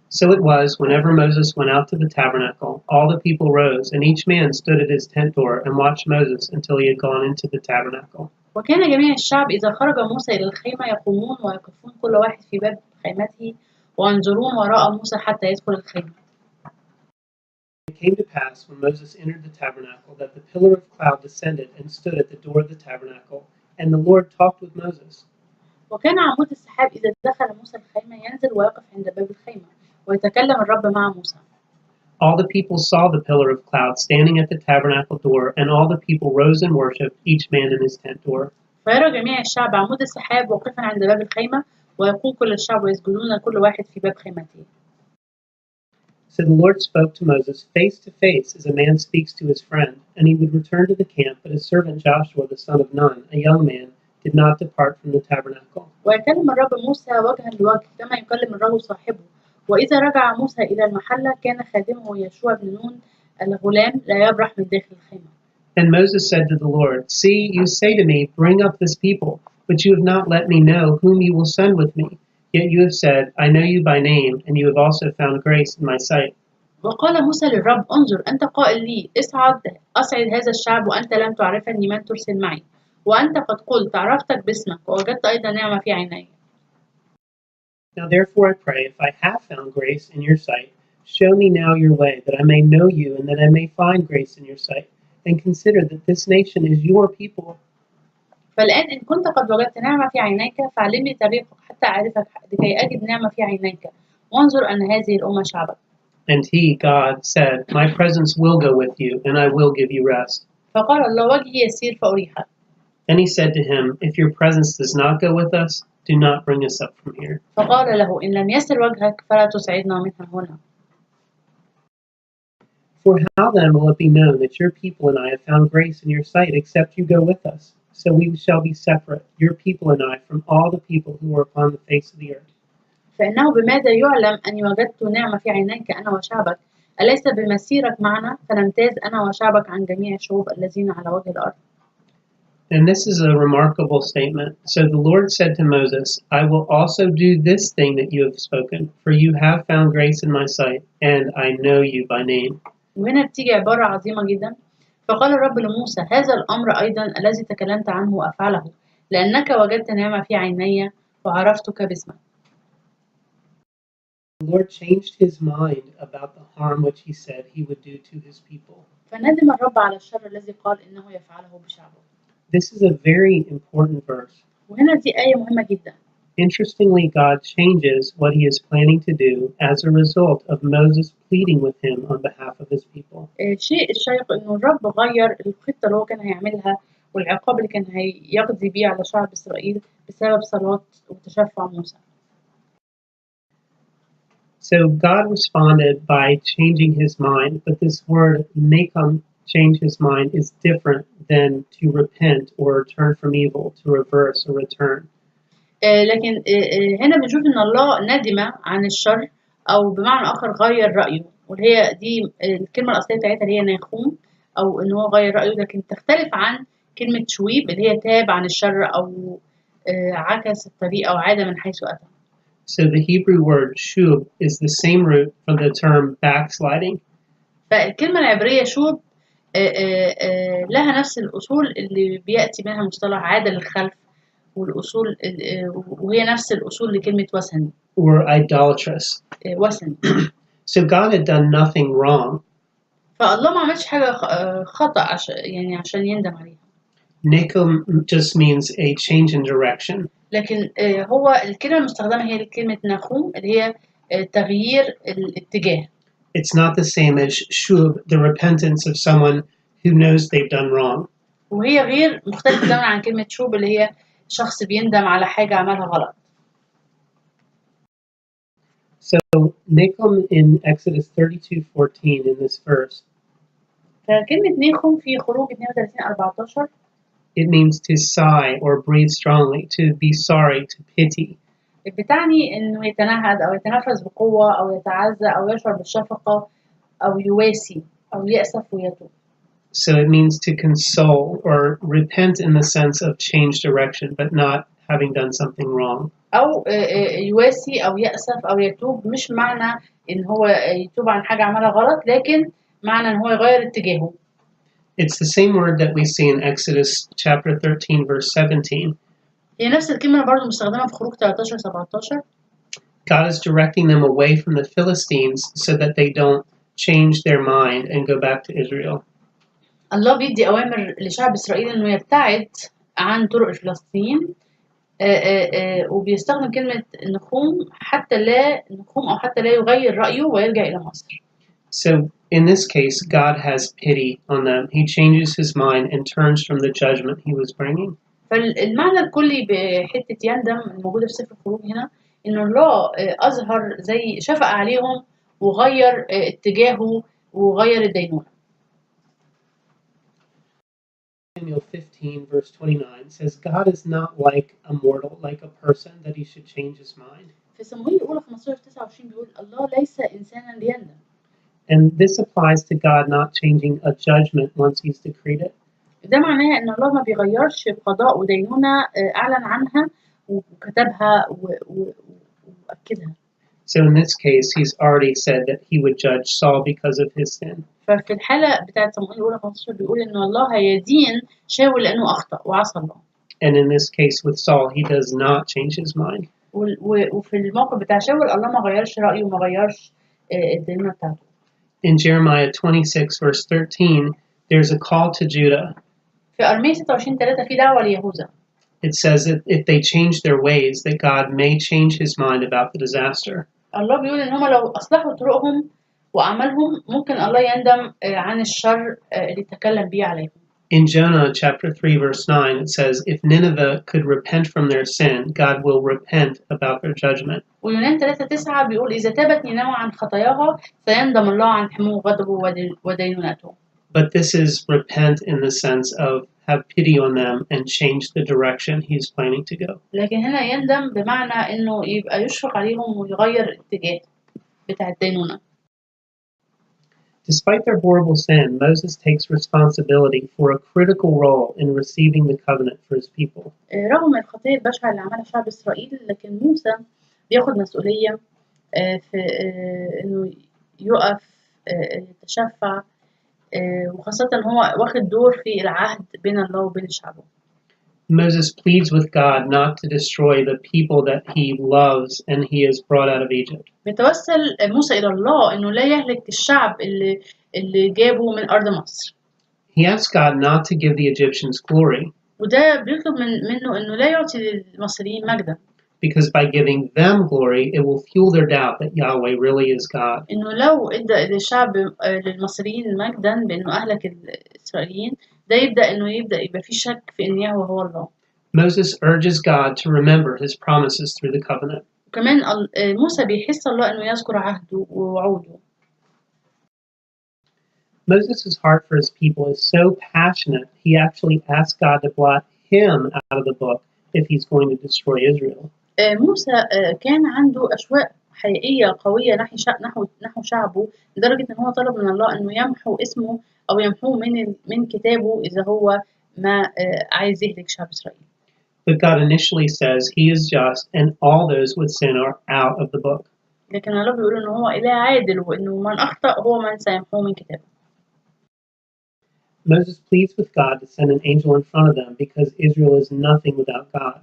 So it was, whenever Moses went out to the tabernacle, all the people rose, and each man stood at his tent door and watched Moses until he had gone into the tabernacle. وكان جميع الشعب إذا خرج موسى إلى الخيمة يقومون ويقفون كل واحد في باب خيمته وينظرون وراء موسى حتى يدخل الخيمة. It came to pass when Moses entered the tabernacle that the pillar of cloud descended and stood at the door of the tabernacle, and the Lord talked with Moses. وكان عمود السحاب إذا دخل موسى الخيمة ينزل ويقف عند باب الخيمة ويتكلم الرب مع موسى. All the people saw the pillar of cloud standing at the tabernacle door, and all the people rose and worshipped, each man in his tent door. فيرى جميع الشعب عمود السحاب واقفا عند باب الخيمة ويقوم كل الشعب ويسجدون كل واحد في باب خيمته. So the Lord spoke to Moses face to face as a man speaks to his friend, and he would return to the camp, but his servant Joshua the son of Nun, a young man, did not depart from the tabernacle. ويكلم الرب موسى وجها لوجه كما يكلم الرجل صاحبه. وإذا رجع موسى إلى المحلة كان خادمه يشوع بن نون الغلام لا يبرح من داخل الخيمة. And Moses said to the Lord, See, you say to me, Bring up this people, but you have not let me know whom you will send with me. Yet you have said, I know you by name, and you have also found grace in my sight. وقال موسى للرب انظر أنت قائل لي أصعد هذا الشعب وأنت لم تعرفني من ترسل معي وأنت قد قلت عرفتك باسمك ووجدت أيضا نعمة في عيني. Now therefore I pray, if I have found grace in your sight, show me now your way, that I may know you and that I may find grace in your sight, and consider that this nation is your people. فالآن إن كنت قد وجدت نعمة في عينيك فعلمني طريقك حتى أعرفك لكي أجد نعمة في عينيك وانظر أن هذه الأمة شعبك. And he, God, said, My presence will go with you, and I will give you rest. فقال الله وجهي يسير فأريحك. Then he said to him, If your presence does not go with us, do not bring us up from here. فقال له إن لم يسر وجهك فلا تصعدنا من هنا. For how then will it be known that your people and I have found grace in your sight, except you go with us? So we shall be separate, your people and I, from all the people who are upon the face of the earth. فإنه بماذا يعلم أني وجدت نعمة في عينيك أنا وشعبك أليس بمسيرك معنا فنمتاز أنا وشعبك عن جميع الشعوب الذين على وجه الأرض. And this is a remarkable statement. So the Lord said to Moses, I will also do this thing that you have spoken, for you have found grace in my sight, and I know you by name. وهنا بتيجي عبارة عظيمة جدا. فقال الرب لموسى هذا الأمر أيضا الذي تكلمت عنه وأفعله لأنك وجدت نعمة في عيني وعرفتك باسمك. The Lord changed his mind about the harm which he said he would do to his people. فندم الرب على الشر الذي قال إنه يفعله بشعبه. This is a very important verse. وهنا دي آية مهمة جدا. Interestingly, God changes what he is planning to do as a result of Moses pleading with him on behalf of his people. الشيء الشيق إنه الرب غير الخطة اللي هو كان هيعملها والعقاب اللي كان هيقضي بيه على شعب إسرائيل بسبب صلاة وتشفع موسى. So God responded by changing his mind, but this word nakum, change his mind, is different than to repent or turn from evil, to reverse or return. لكن هنا بنشوف إن الله ندم عن الشر أو بمعنى آخر غير رأيه، واللي هي دي الكلمة الأصلية بتاعتها اللي هي ناخوم، أو إن هو غير رأيه، لكن تختلف عن كلمة شويب اللي هي تاب عن الشر أو عكس الطريق أو عاد من حيث أتى. So the Hebrew word shub is the same root from the term backsliding. فالكلمة العبرية شوب لها نفس الأصول اللي بيأتي منها مصطلح عادة للخلف، والأصول وهي نفس الأصول لكلمة وثني. Or idolatrous. وثني. So God had done nothing wrong. فالله ما عملش حاجة خطأ عشان يندم عليها. Nakum just means a change in direction. لكن هو الكلمة المستخدمة هي كلمة نخوم اللي هي تغيير الاتجاه. It's not the same as shub, the repentance of someone who knows they've done wrong. وهي غير مختلفة تماما عن كلمة شوب اللي هي شخص بيندم على حاجة عملها غلط. So nakum in Exodus 32:14 in this verse. فكلمة نيخم في خروج 32:14 it means to sigh or breathe strongly, to be sorry, to pity. بتعني إنه يتنهد أو يتنفس بقوة أو يتعزى أو يشعر بالشفقة أو يواسي أو يأسف ويتوب. So it means to console or repent in the sense of change direction, but not having done something wrong. أو يواسي أو يأسف أو يتوب، مش معنى إن هو يتوب عن حاجة عملها غلط، لكن معنى إن هو يغير اتجاهه. It's the same word that we see in Exodus chapter 13, verse 17. هي نفس الكلمة برضه مستخدمة في خروج 13-17. God is directing them away from the Philistines so that they don't change their mind and go back to Israel. الله بيدي أوامر لشعب إسرائيل إنه يبتعد عن طرق الفلسطينيين، وبيستخدم كلمة نخوم حتى لا يغير رأيه ويرجع إلى مصر. So in this case, God has pity on them. He changes his mind and turns from the judgment he was bringing. فالمعنى الكلي بحتة يندم الموجودة في سفر الخروج هنا إنه الله أظهر زي شفق عليهم وغير اتجاهه وغير الدينونة. Samuel 15 verse 29 says, God is not like a mortal, like a person, that he should change his mind. في صموئيل الأولى 15-29 بيقول الله ليس إنسانا ليندم. And this applies to God not changing a judgment once he's decreed it. ده معناه إن الله ما بيغيرش قضاء ودينونة أعلن عنها وكتبها وأكدها. So in this case, he's already said that he would judge Saul because of his sin. ففي الحالة بتاعت صموئيل الأولى 15 بيقول إن الله هيدين شاول لأنه أخطأ وعصى الله. And in this case with Saul, he does not change his mind. وفي الموقف بتاع شاول الله ما غيرش رأيه وما غيرش الدينونة بتاعته. In Jeremiah 26 verse 13, there's a call to Judah. في أرمية 26:3 في دعوة ليهوذا. It says that if they change their ways, that God may change his mind about the disaster. الله بيقول إن هم لو أصلحوا طرقهم وأعمالهم ممكن الله يندم عن الشر اللي تكلم بيه عليهم. In Jonah chapter 3 verse 9, it says, if Nineveh could repent from their sin, God will repent about their judgment. ويونان 3:9 بيقول إذا تابت نينوى عن خطاياها سيندم الله عن حمو غضبه ودينونته. But this is repent in the sense of have pity on them and change the direction he's planning to go. لكن هنا يندم بمعنى إنه يبقى يشفق عليهم ويغير الاتجاه بتاع الدينونة. Despite their horrible sin, Moses takes responsibility for a critical role in receiving the covenant for his people. رغم الخطية البشعة اللي عملها شعب إسرائيل، لكن موسى بياخد مسؤولية في إنه يقف يتشفع، وخاصة هو واخد دور في العهد بين الله وبين شعبه. Moses pleads with God not to destroy the people that he loves and he has brought out of Egypt. بيتوسل موسى إلى الله إنه لا يهلك الشعب اللي جابه من أرض مصر. He asks God not to give the Egyptians glory. وده بيطلب منه إنه لا يعطي للمصريين مجدا. because by giving them glory, it will fuel their doubt that Yahweh really is God. إنه لو إدى للشعب للمصريين مجدا بإنه أهلك الإسرائيليين، ده يبدأ يبقى في شك في إن يهوه هو الله. Moses urges God to remember his promises through the covenant. وكمان موسى بيحس الله إنه يذكر عهده ووعوده. Moses' heart for his people is so passionate, he actually asks God to blot him out of the book if he's going to destroy Israel. موسى كان عنده أشواق حقيقية قوية نحو شعبه، لدرجة إن هو طلب من الله إنه يمحو اسمه أو يمحوه من كتابه إذا هو ما عايز يهلك شعب إسرائيل. But God initially says he is just and all those with sin are out of the book. لكن الله بيقول إن هو إله عادل وإنه من أخطأ هو من سيمحوه من كتابه. Moses pleads with God to send an angel in front of them because Israel is nothing without God.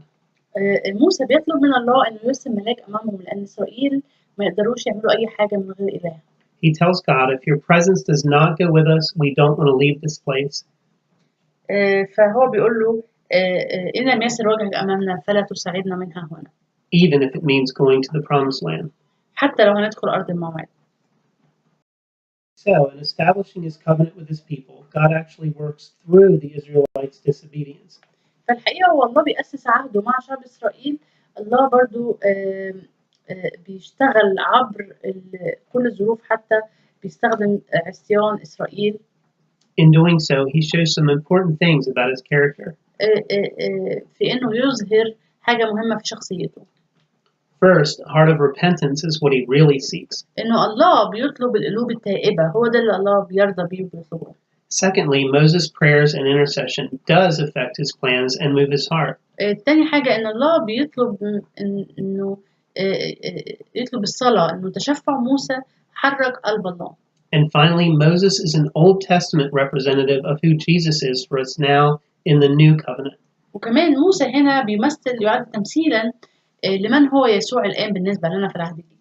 موسى بيطلب من الله إنه يرسل ملاك أمامهم لأن إسرائيل ما يقدروش يعملوا أي حاجة من غير إله. He tells God, if your presence does not go with us, we don't want to leave this place. فهو بيقول له إن لم يسر وجهك أمامنا فلا تساعدنا منها هنا. Even if it means going to the promised land. حتى لو هندخل أرض الموعد. So, in establishing his covenant with his people, God actually works through the Israelites' disobedience. فالحقيقة هو الله بيأسس عهده مع شعب إسرائيل، الله برضو بيشتغل عبر كل الظروف، حتى بيستخدم عصيان إسرائيل. In doing so, he shows some important things about his character. في إنه يظهر حاجة مهمة في شخصيته. First, a heart of repentance is what he really seeks. إنه الله بيطلب القلوب التائبة، هو ده اللي الله بيرضى بيه وبيطلبه. Secondly, Moses' prayers and intercession does affect his plans and move his heart. تاني حاجة إن الله بيطلب إنه يطلب الصلاة، إنه تشفع موسى حرك قلب الله. And finally, Moses is an Old Testament representative of who Jesus is for us now in the New Covenant. وكمان موسى هنا يعد تمثيلا لمن هو يسوع الآن بالنسبة لنا في العهد الجديد.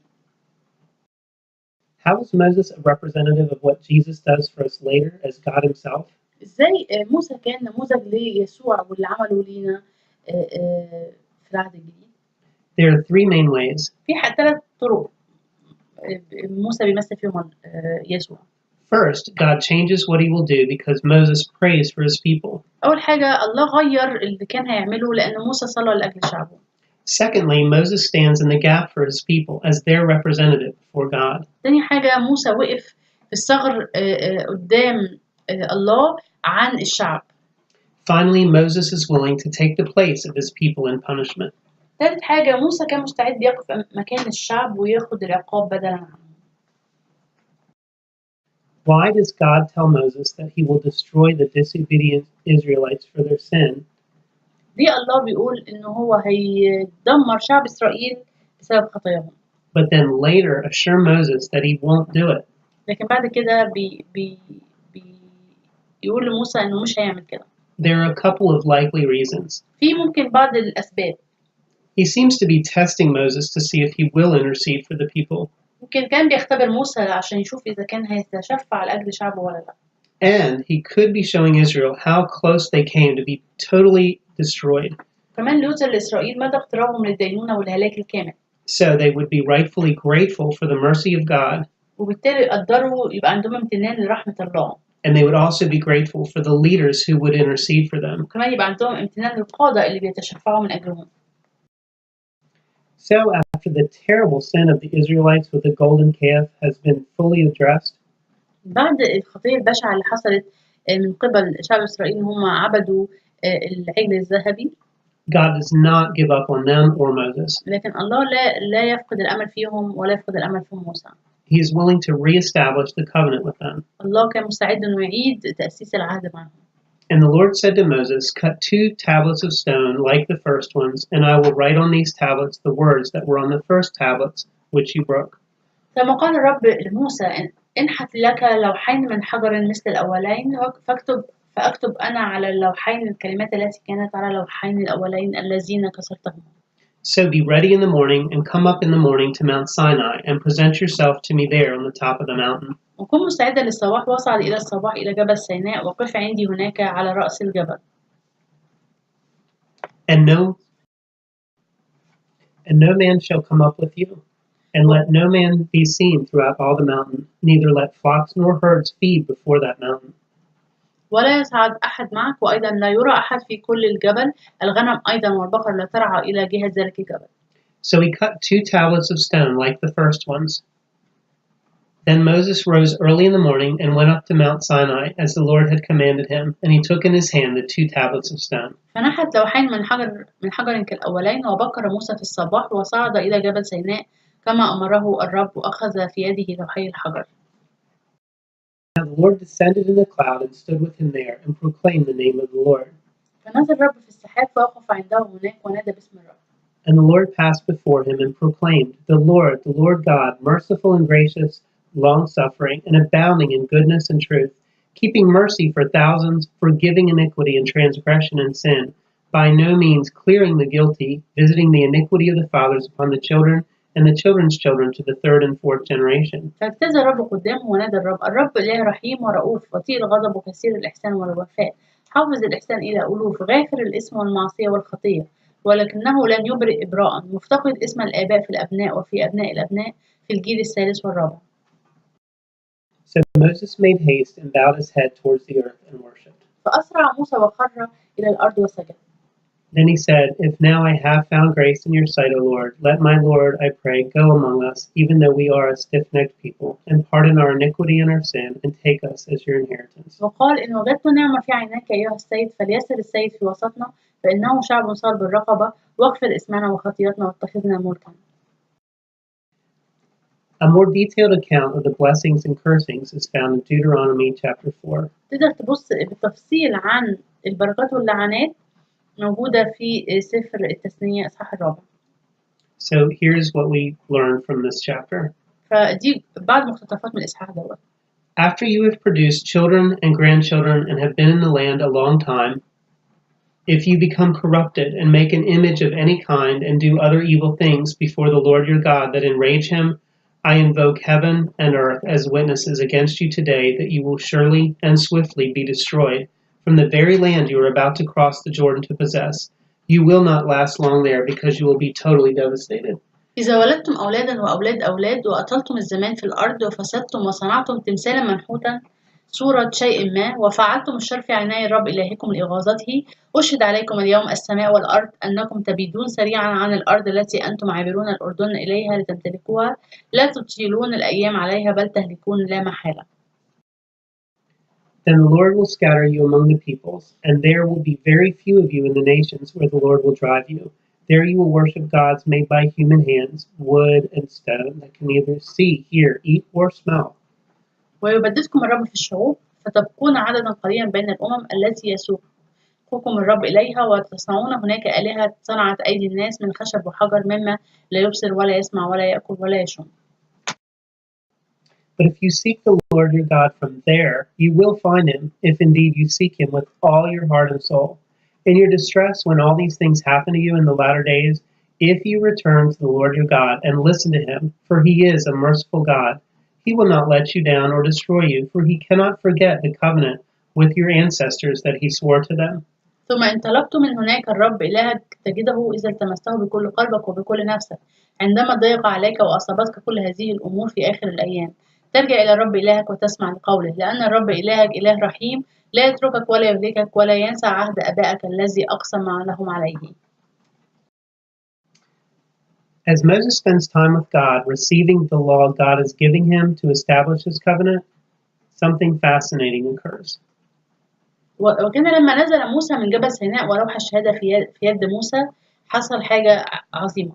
How is Moses a representative of what Jesus does for us later as God himself? إزاي موسى كان نموذج ليسوع واللي عمله لينا في العهد الجديد؟ There are three main ways. في 3 طرق موسى بيمثل فيهم يسوع. First, God changes what he will do because Moses prays for his people. أول حاجة الله غير اللي كان هيعمله لأن موسى صلى لأجل شعبه. Secondly, Moses stands in the gap for his people as their representative before God. تاني حاجة موسى وقف في الثغر قدام الله عن الشعب. Finally, Moses is willing to take the place of his people in punishment. ثالث حاجة موسى كان مستعد يقف مكان الشعب وياخد العقاب بدلا عنه. Why does God tell Moses that he will destroy the disobedient Israelites for their sin? ليه الله بيقول إنه هو هيدمر شعب إسرائيل بسبب خطاياهم؟ But then later assure Moses that he won't do it. لكن بعد كده يقول لموسى إنه مش هيعمل كده. There are a couple of likely reasons. في ممكن بعض الأسباب. He seems to be testing Moses to see if he will intercede for the people. ممكن كان بيختبر موسى عشان يشوف إذا كان هيتشفع لأجل شعبه ولا لا. And he could be showing Israel how close they came to be totally destroyed. كمان ليظهر لإسرائيل مدى اقترابهم للدينونة والهلاك الكامل. So they would be rightfully grateful for the mercy of God. وبالتالي يقدروا يبقى عندهم امتنان لرحمة الله. And they would also be grateful for the leaders who would intercede for them. وكمان يبقى عندهم امتنان للقادة اللي بيتشفعوا من أجلهم. So after the terrible sin of the Israelites with the golden calf has been fully addressed, بعد الخطية البشعة اللي حصلت من قبل شعب إسرائيل إن هم عبدوا العجل الذهبي. God does not give up on them or Moses. لكن الله لا يفقد الأمل فيهم ولا يفقد الأمل في موسى. He is willing to reestablish the covenant with them. الله كان مستعد إنه يعيد تأسيس العهد معهم. And the Lord said to Moses, "Cut 2 tablets of stone like the first ones, and I will write on these tablets the words that were on the first tablets, which you broke." ثم قال الرب لموسى: انحت لك لوحين من حجر مثل الأولين فأكتب أنا على اللوحين الكلمات التي كانت على اللوحين الأولين الذين كسرتهم. So be ready in the morning and come up in the morning to Mount Sinai and present yourself to me there on the top of the mountain. وكن مستعدا للصباح واصعد إلى الصباح إلى جبل سيناء وقف عندي هناك على رأس الجبل. And no man shall come up with you. And let no man be seen throughout all the mountain, neither let flocks nor herds feed before that mountain. ولا يصعد أحد معك، وأيضا لا يرى أحد في كل الجبل، الغنم أيضا والبقر لا ترعى إلى جهة ذلك الجبل. So he cut 2 tablets of stone like the first ones. Then Moses rose early in the morning and went up to Mount Sinai as the Lord had commanded him, and he took in his hand the 2 tablets of stone. فنحت لوحين من حجر كالأولين، وبكر موسى في الصباح وصعد إلى جبل سيناء كما أمره الرب، وأخذ في يده لوحي الحجر. Now the Lord descended in a cloud and stood with him there and proclaimed the name of the Lord. فنزل الرب في السحاب فوقف عنده هناك ونادى باسم الرب. And the Lord passed before him and proclaimed, the Lord God, merciful and gracious, long-suffering, and abounding in goodness and truth, keeping mercy for thousands, forgiving iniquity and transgression and sin, by no means clearing the guilty, visiting the iniquity of the fathers upon the children, and the children's children to the 3rd and 4th generation. فاجتاز الرب قدامه ونادى الرب إله رحيم ورؤوف، بطيء الغضب وكثير الإحسان والوفاء، حافظ الإحسان إلى ألوف، غافر الإثم والمعصية والخطية، ولكنه لن يبرئ إبراء، مفتقد اسم الآباء في الأبناء وفي أبناء الأبناء في الجيل الثالث والرابع. So Moses made haste and bowed his head towards the earth and worshipped. فأسرع موسى وخر إلى الأرض وسجد. Then he said, If now I have found grace in your sight, O Lord, let my Lord, I pray, go among us, even though we are a stiff-necked people, and pardon our iniquity and our sin, and take us as your inheritance. وقال إن وجدت نعمة في عينيك أيها السيد فليسر السيد في وسطنا، فإنه شعب صار بالرقبة، واغفر اسمنا وخطيئتنا واتخذنا ملكا. A more detailed account of the blessings and cursings is found in Deuteronomy chapter 4. تقدر تبص بالتفصيل عن البركات واللعنات موجودة في سفر التثنية إصحاح الرابع. So here's what we learn from this chapter. فدي بعض مقتطفات من الإصحاح دوت. After you have produced children and grandchildren and have been in the land a long time, if you become corrupted and make an image of any kind and do other evil things before the Lord your God that enrage him, I invoke heaven and earth as witnesses against you today that you will surely and swiftly be destroyed from the very land you are about to cross the Jordan to possess. You will not last long there because you will be totally devastated. إذا ولدتم أولادا وأولاد أولاد وأطلتم الزمان في الأرض وفسدتم وصنعتم تمثالا منحوتا صورة شيء ما وفعلتم الشر في عيني الرب إلهكم لإغاظته، أشهد عليكم اليوم السماء والأرض أنكم تبيدون سريعا عن الأرض التي أنتم عابرون الأردن إليها لتمتلكوها، لا تطيلون الأيام عليها بل تهلكون لا محالة. Then the Lord will scatter you among the peoples, and there will be very few of you in the nations where the Lord will drive you. There you will worship gods made by human hands, wood and stone, that can neither see, hear, eat, or smell. ويبددكم الرب في الشعوب فتبقون عددا قليلا بين الأمم التي يسوقكم الرب إليها، وتصنعون هناك آلهة صنعت أيدي الناس من خشب وحجر مما لا يبصر ولا يسمع ولا يأكل ولا يشم. But if you seek the Lord your God from there, you will find him, if indeed you seek him with all your heart and soul. In your distress, when all these things happen to you in the latter days, if you return to the Lord your God and listen to him, for he is a merciful God, he will not let you down or destroy you, for he cannot forget the covenant with your ancestors that he swore to them. ثم إن طلبت من هناك الرب إلهك تجده إذا التمسته بكل قلبك وبكل نفسك عندما ضيق عليك وأصابتك كل هذه الأمور في آخر الأيام، ترجع إلى الرب إلهك وتسمع لقوله، لأن الرب إلهك إله رحيم لا يتركك ولا يهلكك ولا ينسى عهد آبائك الذي أقسم لهم عليه. As Moses spends time with God, receiving the law God is giving him to establish his covenant, something fascinating occurs. وكان لما نزل موسى من جبل سيناء ولوح الشهادة في يد موسى حصل حاجة عظيمة.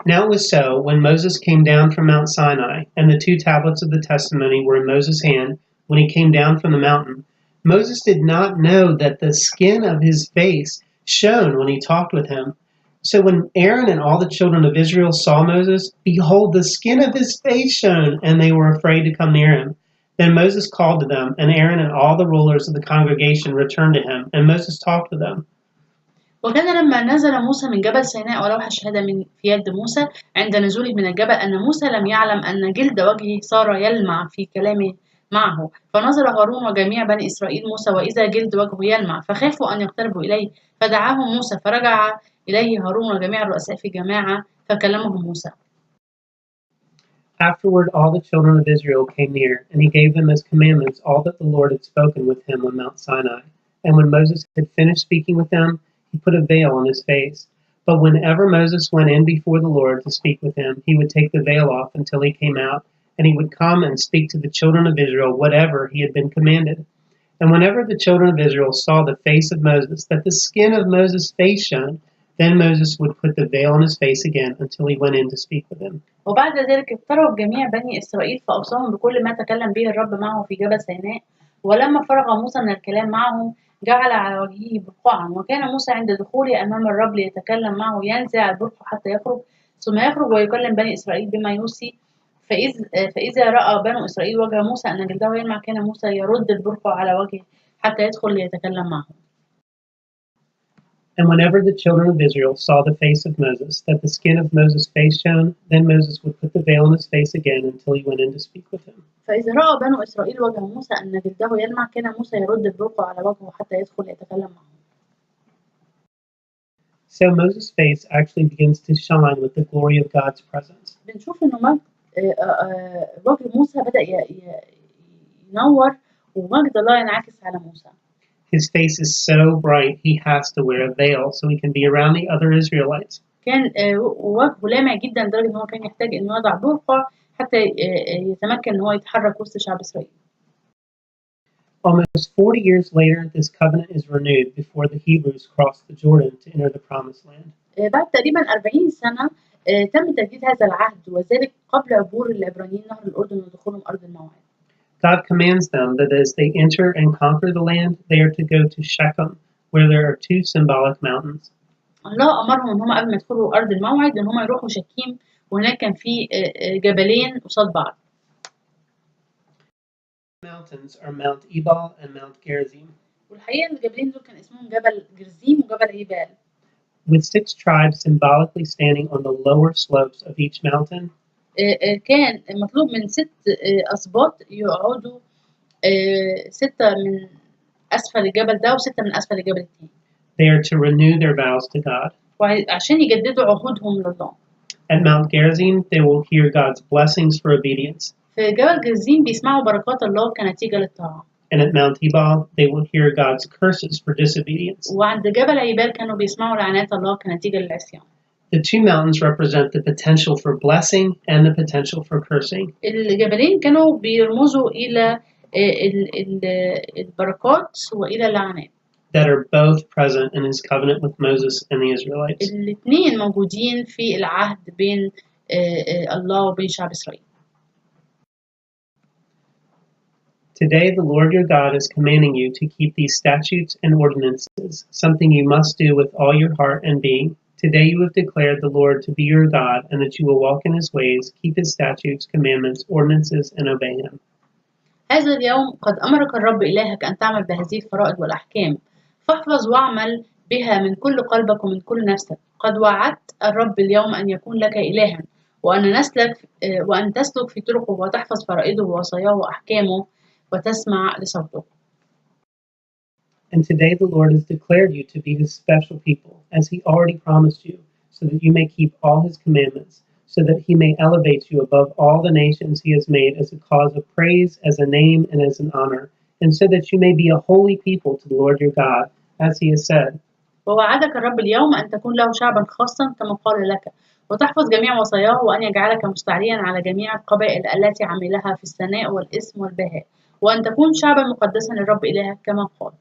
Now it was so, when Moses came down from Mount Sinai, and the 2 tablets of the testimony were in Moses' hand, when he came down from the mountain, Moses did not know that the skin of his face shone when he talked with him. So when Aaron and all the children of Israel saw Moses, behold, the skin of his face shone, and they were afraid to come near him. Then Moses called to them, and Aaron and all the rulers of the congregation returned to him, and Moses talked with them. وكان لما نزل موسى من جبل سيناء ولوح الشهادة في يد موسى عند نزوله من الجبل أن موسى لم يعلم أن جلد وجهه صار يلمع في كلامه معه. فنظر هارون وجميع بني إسرائيل موسى وإذا جلد وجهه يلمع فخافوا أن يقتربوا إليه فدعاهم موسى فرجع إليه هارون وجميع الرؤساء في جماعة فكلمهم موسى. Afterward all the children of Israel came near, and he gave them as commandments all that the Lord had spoken with him on Mount Sinai. And when Moses had finished speaking with them, he put a veil on his face. But whenever Moses went in before the Lord to speak with him, he would take the veil off until he came out, and he would come and speak to the children of Israel whatever he had been commanded. And whenever the children of Israel saw the face of Moses, that the skin of Moses' face shone, then Moses would put the veil on his face again until he went in to speak with him. وبعد ذلك اقترب جميع بني إسرائيل فأوصاهم بكل ما تكلم به الرب معه في جبل سيناء ولما فرغ موسى من الكلام معهم جعل على وجهه برقعا وكان موسى عند دخوله أمام الرب ليتكلم معه ينزع البرقع حتى يخرج ثم يخرج ويكلم بني إسرائيل بما يوصي فإذا رأى بنو إسرائيل وجه موسى أن جلده يلمع كان موسى يرد البرقع على وجهه حتى يدخل ليتكلم معهم. And whenever the children of Israel saw the face of Moses, that the skin of Moses' face shone, then Moses would put the veil on his face again until he went in to speak with him. فإذا رأى بنو إسرائيل وجه موسى أن جلده يلمع كان موسى يرد البرقع على وجهه حتى يدخل يتكلم معهم. So Moses' face actually begins to shine with the glory of God's presence. بنشوف إنه وجه موسى بدأ ينور ومجد الله ينعكس على موسى. His face is so bright he has to wear a veil so he can be around the other Israelites. كان وجهه لامع جدا لدرجة إن هو كان يحتاج إنه يضع برقع حتى يتمكن إن هو يتحرك وسط شعب إسرائيل. Almost 40 years later, this covenant is renewed before the Hebrews crossed the Jordan to enter the Promised Land. بعد تقريبا 40 سنة تم تجديد هذا العهد وذلك قبل عبور العبرانيين نهر الأردن ودخولهم أرض الموعد. God commands them that as they enter and conquer the land, they are to go to Shechem, where there are two symbolic mountains. الله أمرهم إن هم قبل ما يدخلوا أرض الموعد إن هم يروحوا شكيم وهناك كان في جبلين قصاد بعض. Mountains are Mount Ebal and Mount Gerizim. والحقيقة الجبلين دول كان اسمهم جبل جرزيم وجبل عيبال. With 6 tribes symbolically standing on the lower slopes of each mountain. كان مطلوب من 6 أسباط يقعدوا 6 من أسفل الجبل ده و6 من أسفل الجبل التاني. They are to renew their vows to God. وعشان يجددوا عهودهم لله. At Mount Gerizim, they will hear God's blessings for obedience. في جبل جرزيم بيسمعوا بركات الله كنتيجة للطاعة. And at Mount Ebal, they will hear God's curses for disobedience. وعند جبل عيبال كانوا بيسمعوا لعنات الله كنتيجة للعصيان. The 2 mountains represent the potential for blessing and the potential for cursing. الجبلين كانوا بيرمزوا إلى البركات وإلى اللعنات. That are both present in his covenant with Moses and the Israelites. الاثنين موجودين في العهد بين الله وبين شعب إسرائيل. Today the Lord your God is commanding you to keep these statutes and ordinances, something you must do with all your heart and being. Today you have declared the Lord to be your God, and that you will walk in his ways, keep his statutes, commandments, ordinances, and obey him. هذا اليوم قد أمرك الرب إلهك أن تعمل بهذه الفرائض والأحكام، فاحفظ واعمل بها من كل قلبك ومن كل نفسك. قد وعدت الرب اليوم أن يكون لك إلها، وأن تسلك في طرقه وتحفظ فرائضه ووصاياه وأحكامه وتسمع لصوته. And today the Lord has declared you to be his special people, as he already promised you, so that you may keep all his commandments, so that he may elevate you above all the nations he has made as a cause of praise, as a name, and as an honor, and so that you may be a holy people to the Lord your God, as he has said. ووعدك الرب اليوم أن تكون له شعبا خاصا كما قال لك، وتحفظ جميع وصاياه، وأن يجعلك مستعليا على جميع القبائل التي عملها في الثناء والاسم والبهاء، وأن تكون شعبا مقدسا للرب إلهك كما قال.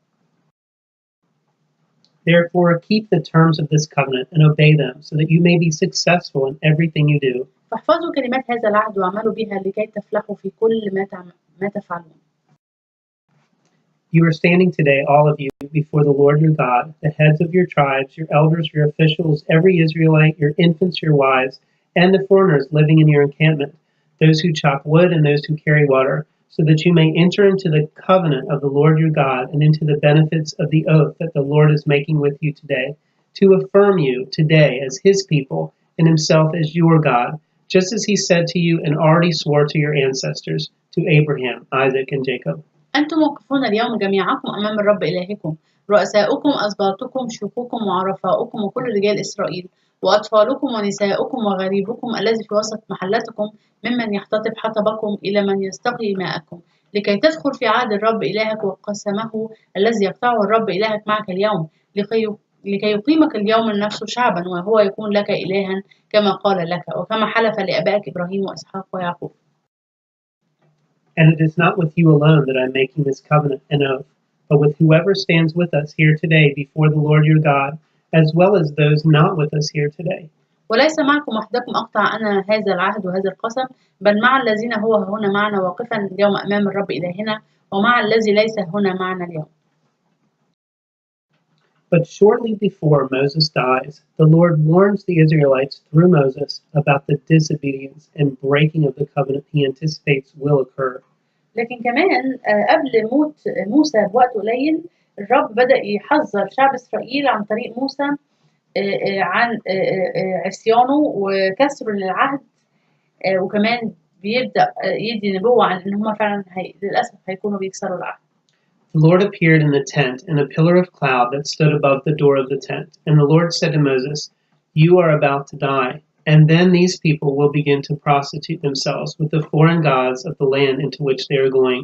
Therefore, keep the terms of this covenant and obey them, so that you may be successful in everything you do. فاحفظوا كلمات هذا العهد واعملوا بها لكي تفلحوا في كل ما تفعلون. You are standing today, all of you, before the Lord your God, the heads of your tribes, your elders, your officials, every Israelite, your infants, your wives, and the foreigners living in your encampment, those who chop wood and those who carry water, so that you may enter into the covenant of the Lord your God and into the benefits of the oath that the Lord is making with you today, to affirm you today as his people and himself as your God, just as he said to you and already swore to your ancestors, to Abraham, Isaac, and Jacob. أنتم موقفون اليوم جميعكم أمام الرب إلهكم، رؤساؤكم، أسباطكم، شيوخكم وعرفاؤكم وكل رجال إسرائيل، وأطفالكم ونساؤكم وغريبكم الذي في وسط محلتكم، ممن يحتطب حطبكم إلى من يستقي ماءكم، لكي تدخل في عهد الرب إلهك وقسمه الذي يقطعه الرب إلهك معك اليوم، لكي يقيمك اليوم لنفسه شعبا، وهو يكون لك إلها كما قال لك وكما حلف لآبائك إبراهيم وإسحاق ويعقوب. And it is not with you alone that I am making this covenant and oath, but with whoever stands with us here today before the Lord your God, as well as those not with us here today. وليس معكم وحدكم أقطع أنا هذا العهد وهذا القسم، بل مع الذين هو هنا معنا واقفا اليوم أمام الرب إلهنا، ومع الذي ليس هنا معنا اليوم. But shortly before Moses dies, the Lord warns the Israelites through Moses about the disobedience and breaking of the covenant he anticipates will occur. لكن كمان قبل موت موسى بوقت قليل، الرب بدأ يحذر شعب إسرائيل عن طريق موسى عن عصيانه وكسره للعهد، وكمان بيبدأ يدي نبوة عن إن هما فعلا للأسف هيكونوا بيكسروا العهد. The Lord appeared in the tent in a pillar of cloud that stood above the door of the tent. And the Lord said to Moses, "You are about to die, and then these people will begin to prostitute themselves with the foreign gods of the land into which they are going.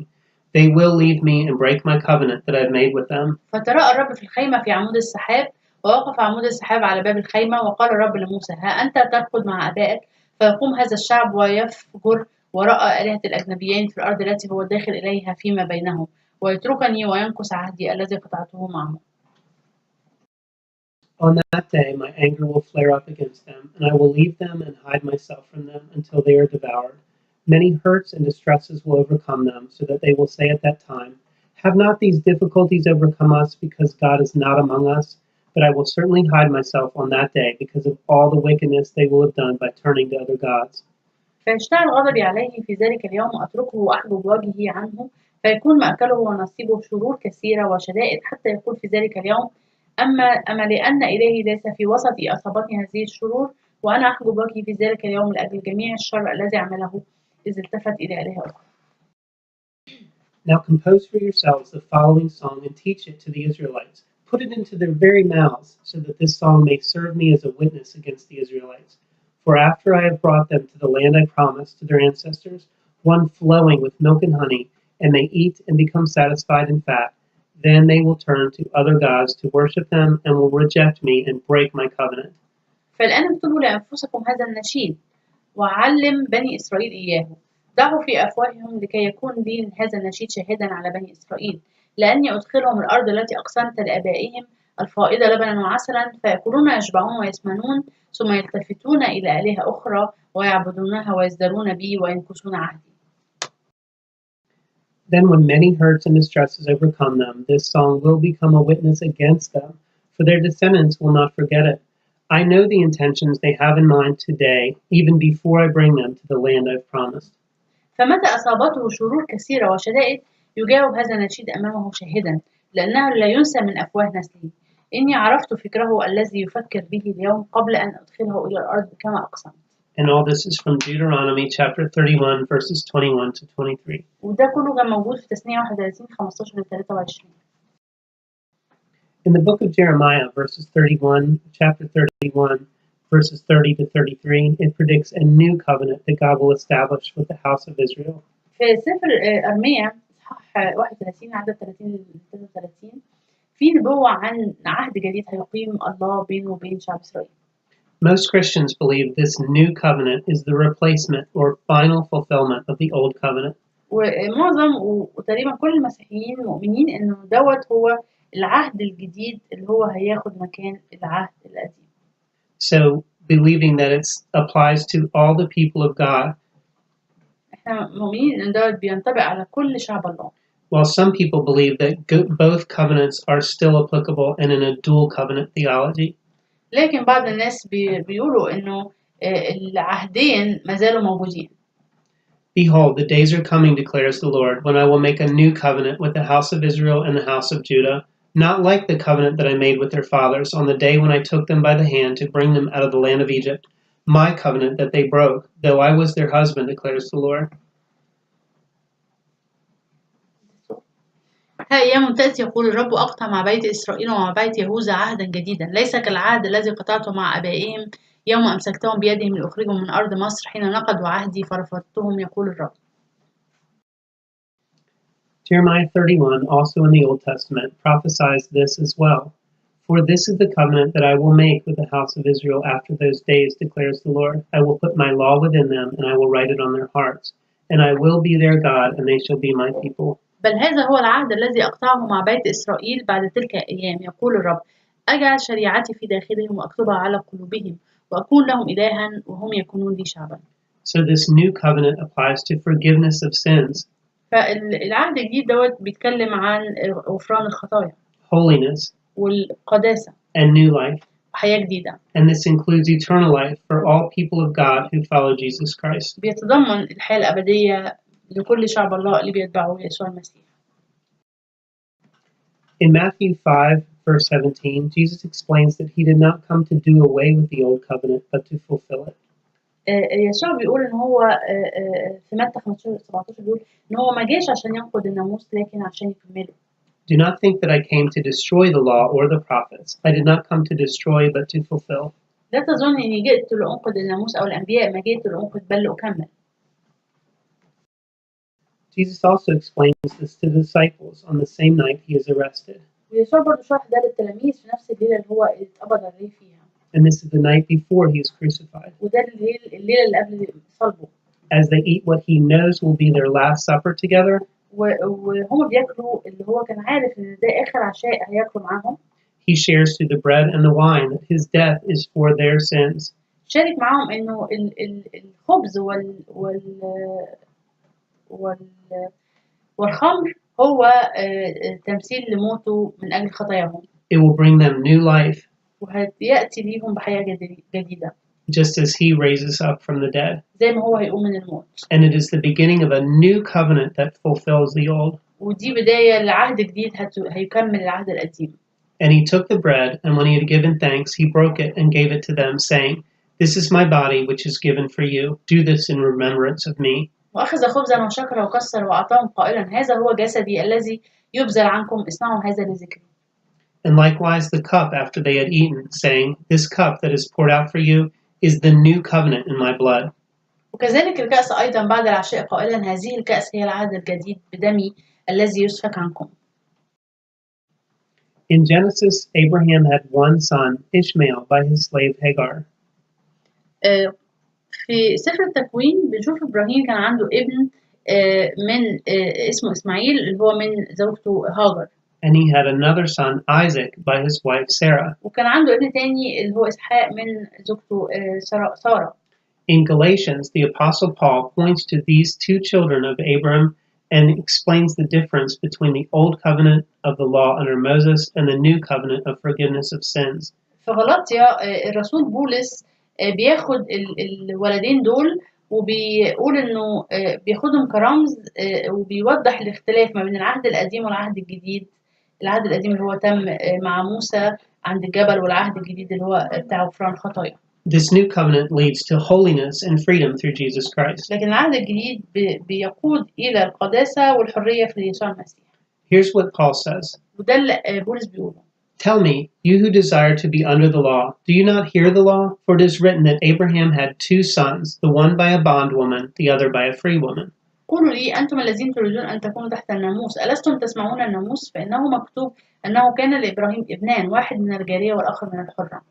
They will leave me and break my covenant that I have made with them." فتراءى الرب في الخيمة في عمود السحاب، ووقف عمود السحاب على باب الخيمة، وقال الرب لموسى: ها أنت ترقد مع آبائك، فيقوم هذا الشعب ويفجر وراء آلهة الأجنبيين في الأرض التي هو داخل إليها فيما بينهم، ويتركني وينقص عهدي الذي قطعته معهم. On that day my anger will flare up against them, and I will leave them and hide myself from them until they are devoured. Many hurts and distresses will overcome them, so that they will say at that time, "Have not these difficulties overcome us because God is not among us?" But I will certainly hide myself on that day because of all the wickedness they will have done by turning to other gods. فيشتعل غضبي عليه في ذلك اليوم، أتركه وأحجب وجهي عنه، فيكون مأكله ونصيبه شرور كثيرة وشدائد، حتى يقول في ذلك اليوم: أما لأن إلهي ليس في وسطي أصابتني هذه الشرور، وأنا أحجب وجهي في ذلك اليوم لأجل جميع الشر الذي عمله إذ التفت إلى آلهة أخرى. Now compose for yourselves the following song and teach it to the Israelites. Put it into their very mouths, so that this song may serve me as a witness against the Israelites. For after I have brought them to the land I promised to their ancestors, one flowing with milk and honey, and they eat and become satisfied and fat, then they will turn to other gods to worship them and will reject me and break my covenant. فالآن اكتبوا لأنفسكم هذا النشيد، وعلم بني إسرائيل إياه. ضعوا في أفواههم لكي يكون لي هذا النشيد شاهدا على بني إسرائيل، لأني أدخلهم الأرض التي أقسمت لآبائهم الفائضة لبنا وعسلا، فيأكلون ويشبعون ويسمنون، ثم يلتفتون إلى آلهة أخرى ويعبدونها ويزدرون بي وينكثون عهدي. Then when many hurts and distresses overcome them, this song will become a witness against them, for their descendants will not forget it. I know the intentions they have in mind today, even before I bring them to the land I've promised. فمتى أصابته شرور كثيرة وشدائد، يجاوب هذا النشيد أمامه شاهدا، لأنه لا ينسى من أفواه نسله. إني عرفت فكره الذي يفكر به اليوم قبل أن أدخله إلى الأرض كما أقسمت. And all this is from Deuteronomy chapter 31, verses 21 to 23. وده كله كان موجود في تثنية 31 15 ل 23. In the book of Jeremiah, chapter 31, verses 30 to 33, it predicts a new covenant that God will establish with the house of Israel. في سفر أرميا إصحاح 31 عدد 30 ل 33 في نبوة عن عهد جديد هيقيم الله بينه وبين شعب إسرائيل. Most Christians believe this new covenant is the replacement or final fulfillment of the old covenant. ومعظم وتقريبا كل المسيحيين مؤمنين إنه دوت هو العهد الجديد اللي هو هياخد مكان العهد القديم. So believing that it applies to all the people of God. احنا مؤمنين إن دوت بينطبق على كل شعب الله. While some people believe that both covenants are still applicable and in a dual covenant theology. لكن بعض الناس بيقولوا إنه العهدين ما زالوا موجودين. Behold, the days are coming, declares the Lord, when I will make a new covenant with the house of Israel and the house of Judah, not like the covenant that I made with their fathers on the day when I took them by the hand to bring them out of the land of Egypt, my covenant that they broke, though I was their husband, declares the Lord. ها أيام تأتي يقول الرب أقطع مع بيت إسرائيل ومع بيت يهوذا عهدا جديدا ليس كالعهد الذي قطعته مع آبائهم يوم أمسكتهم بيدهم لأخرجهم من أرض مصر حين نقضوا عهدي فرفضتهم يقول الرب. Jeremiah 31, also in the Old Testament, prophesies this as well. For this is the covenant that I will make with the house of Israel after those days, declares the Lord. I will put my law within them, and I will write it on their hearts. And I will be their God, and they shall be my people. بل هذا هو العهد الذي أقطعه مع بيت إسرائيل بعد تلك الأيام يقول الرب أجعل شريعتي في داخلهم وأكتبها على قلوبهم وأكون لهم إلها وهم يكونون لي شعبا. So this new covenant applies to forgiveness of sins, فالعهد الجديد دوت بيتكلم عن غفران الخطايا holiness, والقداسة and new life. وحياة جديدة. And this includes eternal life for all people of God who follow Jesus Christ. بيتضمن الحياة الأبدية لكل شعب الله اللي بيتبعوا يسوع المسيح. In Matthew 5, verse 17, Jesus explains that he did not come to do away with the old covenant, but to fulfill it. يسوع بيقول إن هو في متى 15-17 بيقول إن هو ما جاش عشان ينقض الناموس لكن عشان يكمله. Do not think that I came to destroy the law or the prophets. I did not come to destroy, but to fulfill. لا تظن إني جئت لأنقض الناموس أو الأنبياء ما جئت لأنقض بل لأكمل. Jesus also explains this to the disciples on the same night he is arrested. ويسوع برضه شرح ده للتلاميذ في نفس الليلة اللي هو اتقبض عليه فيها. And this is the night before he is crucified. وده الليلة اللي قبل صلبه. As they eat what he knows will be their last supper together, وهم بياكلوا اللي هو كان عارف إن ده آخر عشاء هياكلوا معاهم. he shares through the bread and the wine that his death is for their sins. شارك معاهم إنه الخبز والخمر هو تمثيل لموته من أجل خطاياهم. It will bring them new life, وهيأتي ليهم بحياة جديدة. just as he raises up from the dead. زي ما هو هيقوم من الموت. And it is the beginning of a new covenant that fulfills the old. ودي بداية لعهد جديد هيكمل العهد القديم. And he took the bread, and when he had given thanks, he broke it and gave it to them, saying, This is my body, which is given for you. Do this in remembrance of me. وأخذ خبزا وشكر وكسر وأعطاهم قائلا هذا هو جسدي الذي يبذل عنكم اصنعوا هذا لذكري. And likewise the cup after they had eaten, saying, This cup that is poured out for you is the new covenant in my blood. وكذلك الكأس أيضا بعد العشاء قائلا هذه الكأس هي العهد الجديد بدمي الذي يسفك عنكم. In Genesis, Abraham had one son, Ishmael, by his slave Hagar. في سفر التكوين بنشوف إبراهيم كان عنده ابن من اسمه إسماعيل اللي هو من زوجته هاجر. And he had another son, Isaac, by his wife Sarah. وكان عنده ابن تاني اللي هو إسحاق من زوجته سارة. In Galatians, the Apostle Paul points to these two children of Abram and explains the difference between the old covenant of the law under Moses and the new covenant of forgiveness of sins. في غلاطيا الرسول بولس بياخد الولدين دول وبيقول انه بياخدهم كرمز وبيوضح الاختلاف ما بين العهد القديم والعهد الجديد. العهد القديم اللي هو تم مع موسى عند الجبل والعهد الجديد اللي هو بتاع غفران الخطايا. This new covenant leads to holiness and freedom through Jesus Christ. لكن العهد الجديد بيقود إلى القداسة والحرية في يسوع المسيح. Here's what Paul says. وده اللي بولس بيقوله. Tell me, you who desire to be under the law, do you not hear the law? For it is written that Abraham had two sons, the one by a bondwoman, the other by a free woman. قولوا لي أنتم الذين تريدون أن تكونوا تحت الناموس ألستم تسمعون الناموس فإنه مكتوب أنه كان لإبراهيم ابنان واحد من الجارية والآخر من الحرة.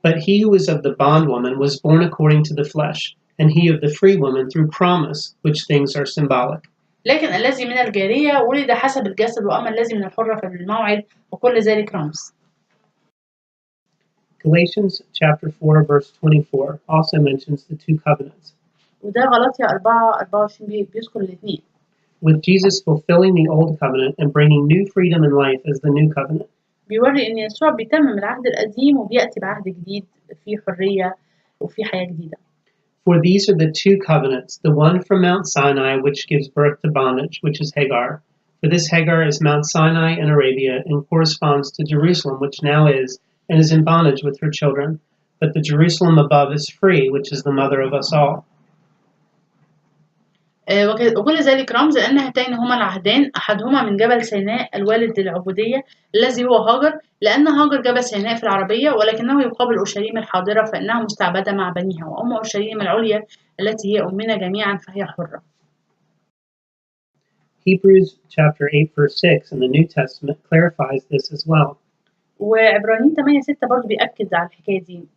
But he who is of the bondwoman was born according to the flesh, and he of the free woman through promise, which things are symbolic. لكن الذي من الجارية ولد حسب الجسد وأما الذي من الحرة فبالموعد وكل ذلك رمز. Galatians chapter 4 verse 24 also mentions the two covenants. وده غلاطيا 4:24 بيذكر الاثنين. With Jesus fulfilling the old covenant and bringing new freedom and life as the new covenant. بيوري إن يسوع بيتمم العهد القديم وبيأتي بعهد جديد فيه حرية وفيه حياة جديدة. For these are the two covenants, the one from Mount Sinai, which gives birth to bondage, which is Hagar. For this Hagar is Mount Sinai in Arabia and corresponds to Jerusalem, which now is, and is in bondage with her children. but the Jerusalem above is free, which is the mother of us all. وكل ذلك رمز لأن هاتين هما العهدان أحدهما من جبل سيناء الوالد للعبودية الذي هو هاجر، لأن هاجر جبل سيناء في العربية، ولكنه يقابل أورشليم الحاضرة فإنها مستعبدة مع بنيها، وأم أورشليم العليا التي هي أمنا جميعا فهي حرة. Hebrews chapter 8 verse 6 in the New Testament clarifies this as well. وعبرانيين 8:6 برضه بيأكد على الحكاية دي.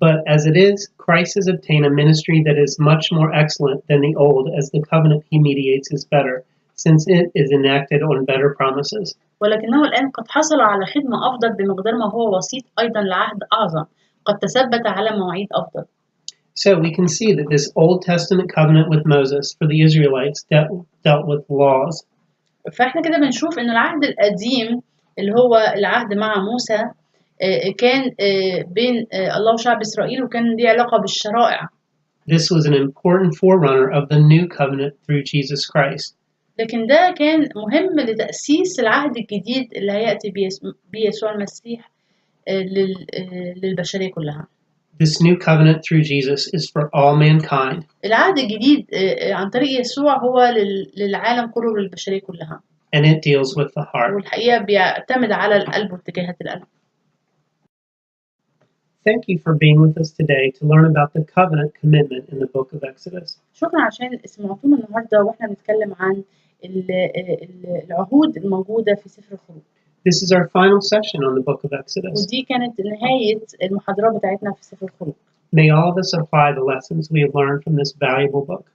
But as it is, Christ has obtained a ministry that is much more excellent than the old, as the covenant he mediates is better, since it is enacted on better promises. ولكنه الآن قد حصل على خدمة أفضل بمقدار ما هو وسيط أيضا لعهد أعظم قد تثبت على مواعيد أفضل. So we can see that this Old Testament covenant with Moses for the Israelites dealt with laws. فاحنا كده بنشوف إن العهد القديم اللي هو العهد مع موسى كان بين الله وشعب إسرائيل وكان ليه علاقة بالشرائع. This was an important forerunner of the new covenant through Jesus Christ. لكن ده كان مهم لتأسيس العهد الجديد اللي هيأتي بيه يسوع المسيح للبشرية كلها. This new covenant through Jesus is for all mankind. العهد الجديد عن طريق يسوع هو للعالم كله وللبشرية كلها. And it deals with the heart. والحقيقة بيعتمد على القلب واتجاهات القلب. Thank you for being with us today to learn about the covenant commitment in the book of Exodus. شكرا عشان سمعتونا النهارده واحنا بنتكلم عن العهود الموجودة في سفر الخروج. This is our final session on the book of Exodus. ودي كانت نهاية المحاضرة بتاعتنا في سفر الخروج. May all of us apply the lessons we have learned from this valuable book.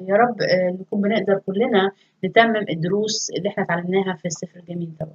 يا رب نكون بنقدر كلنا نتمم الدروس اللي احنا اتعلمناها في السفر الجميل دوت.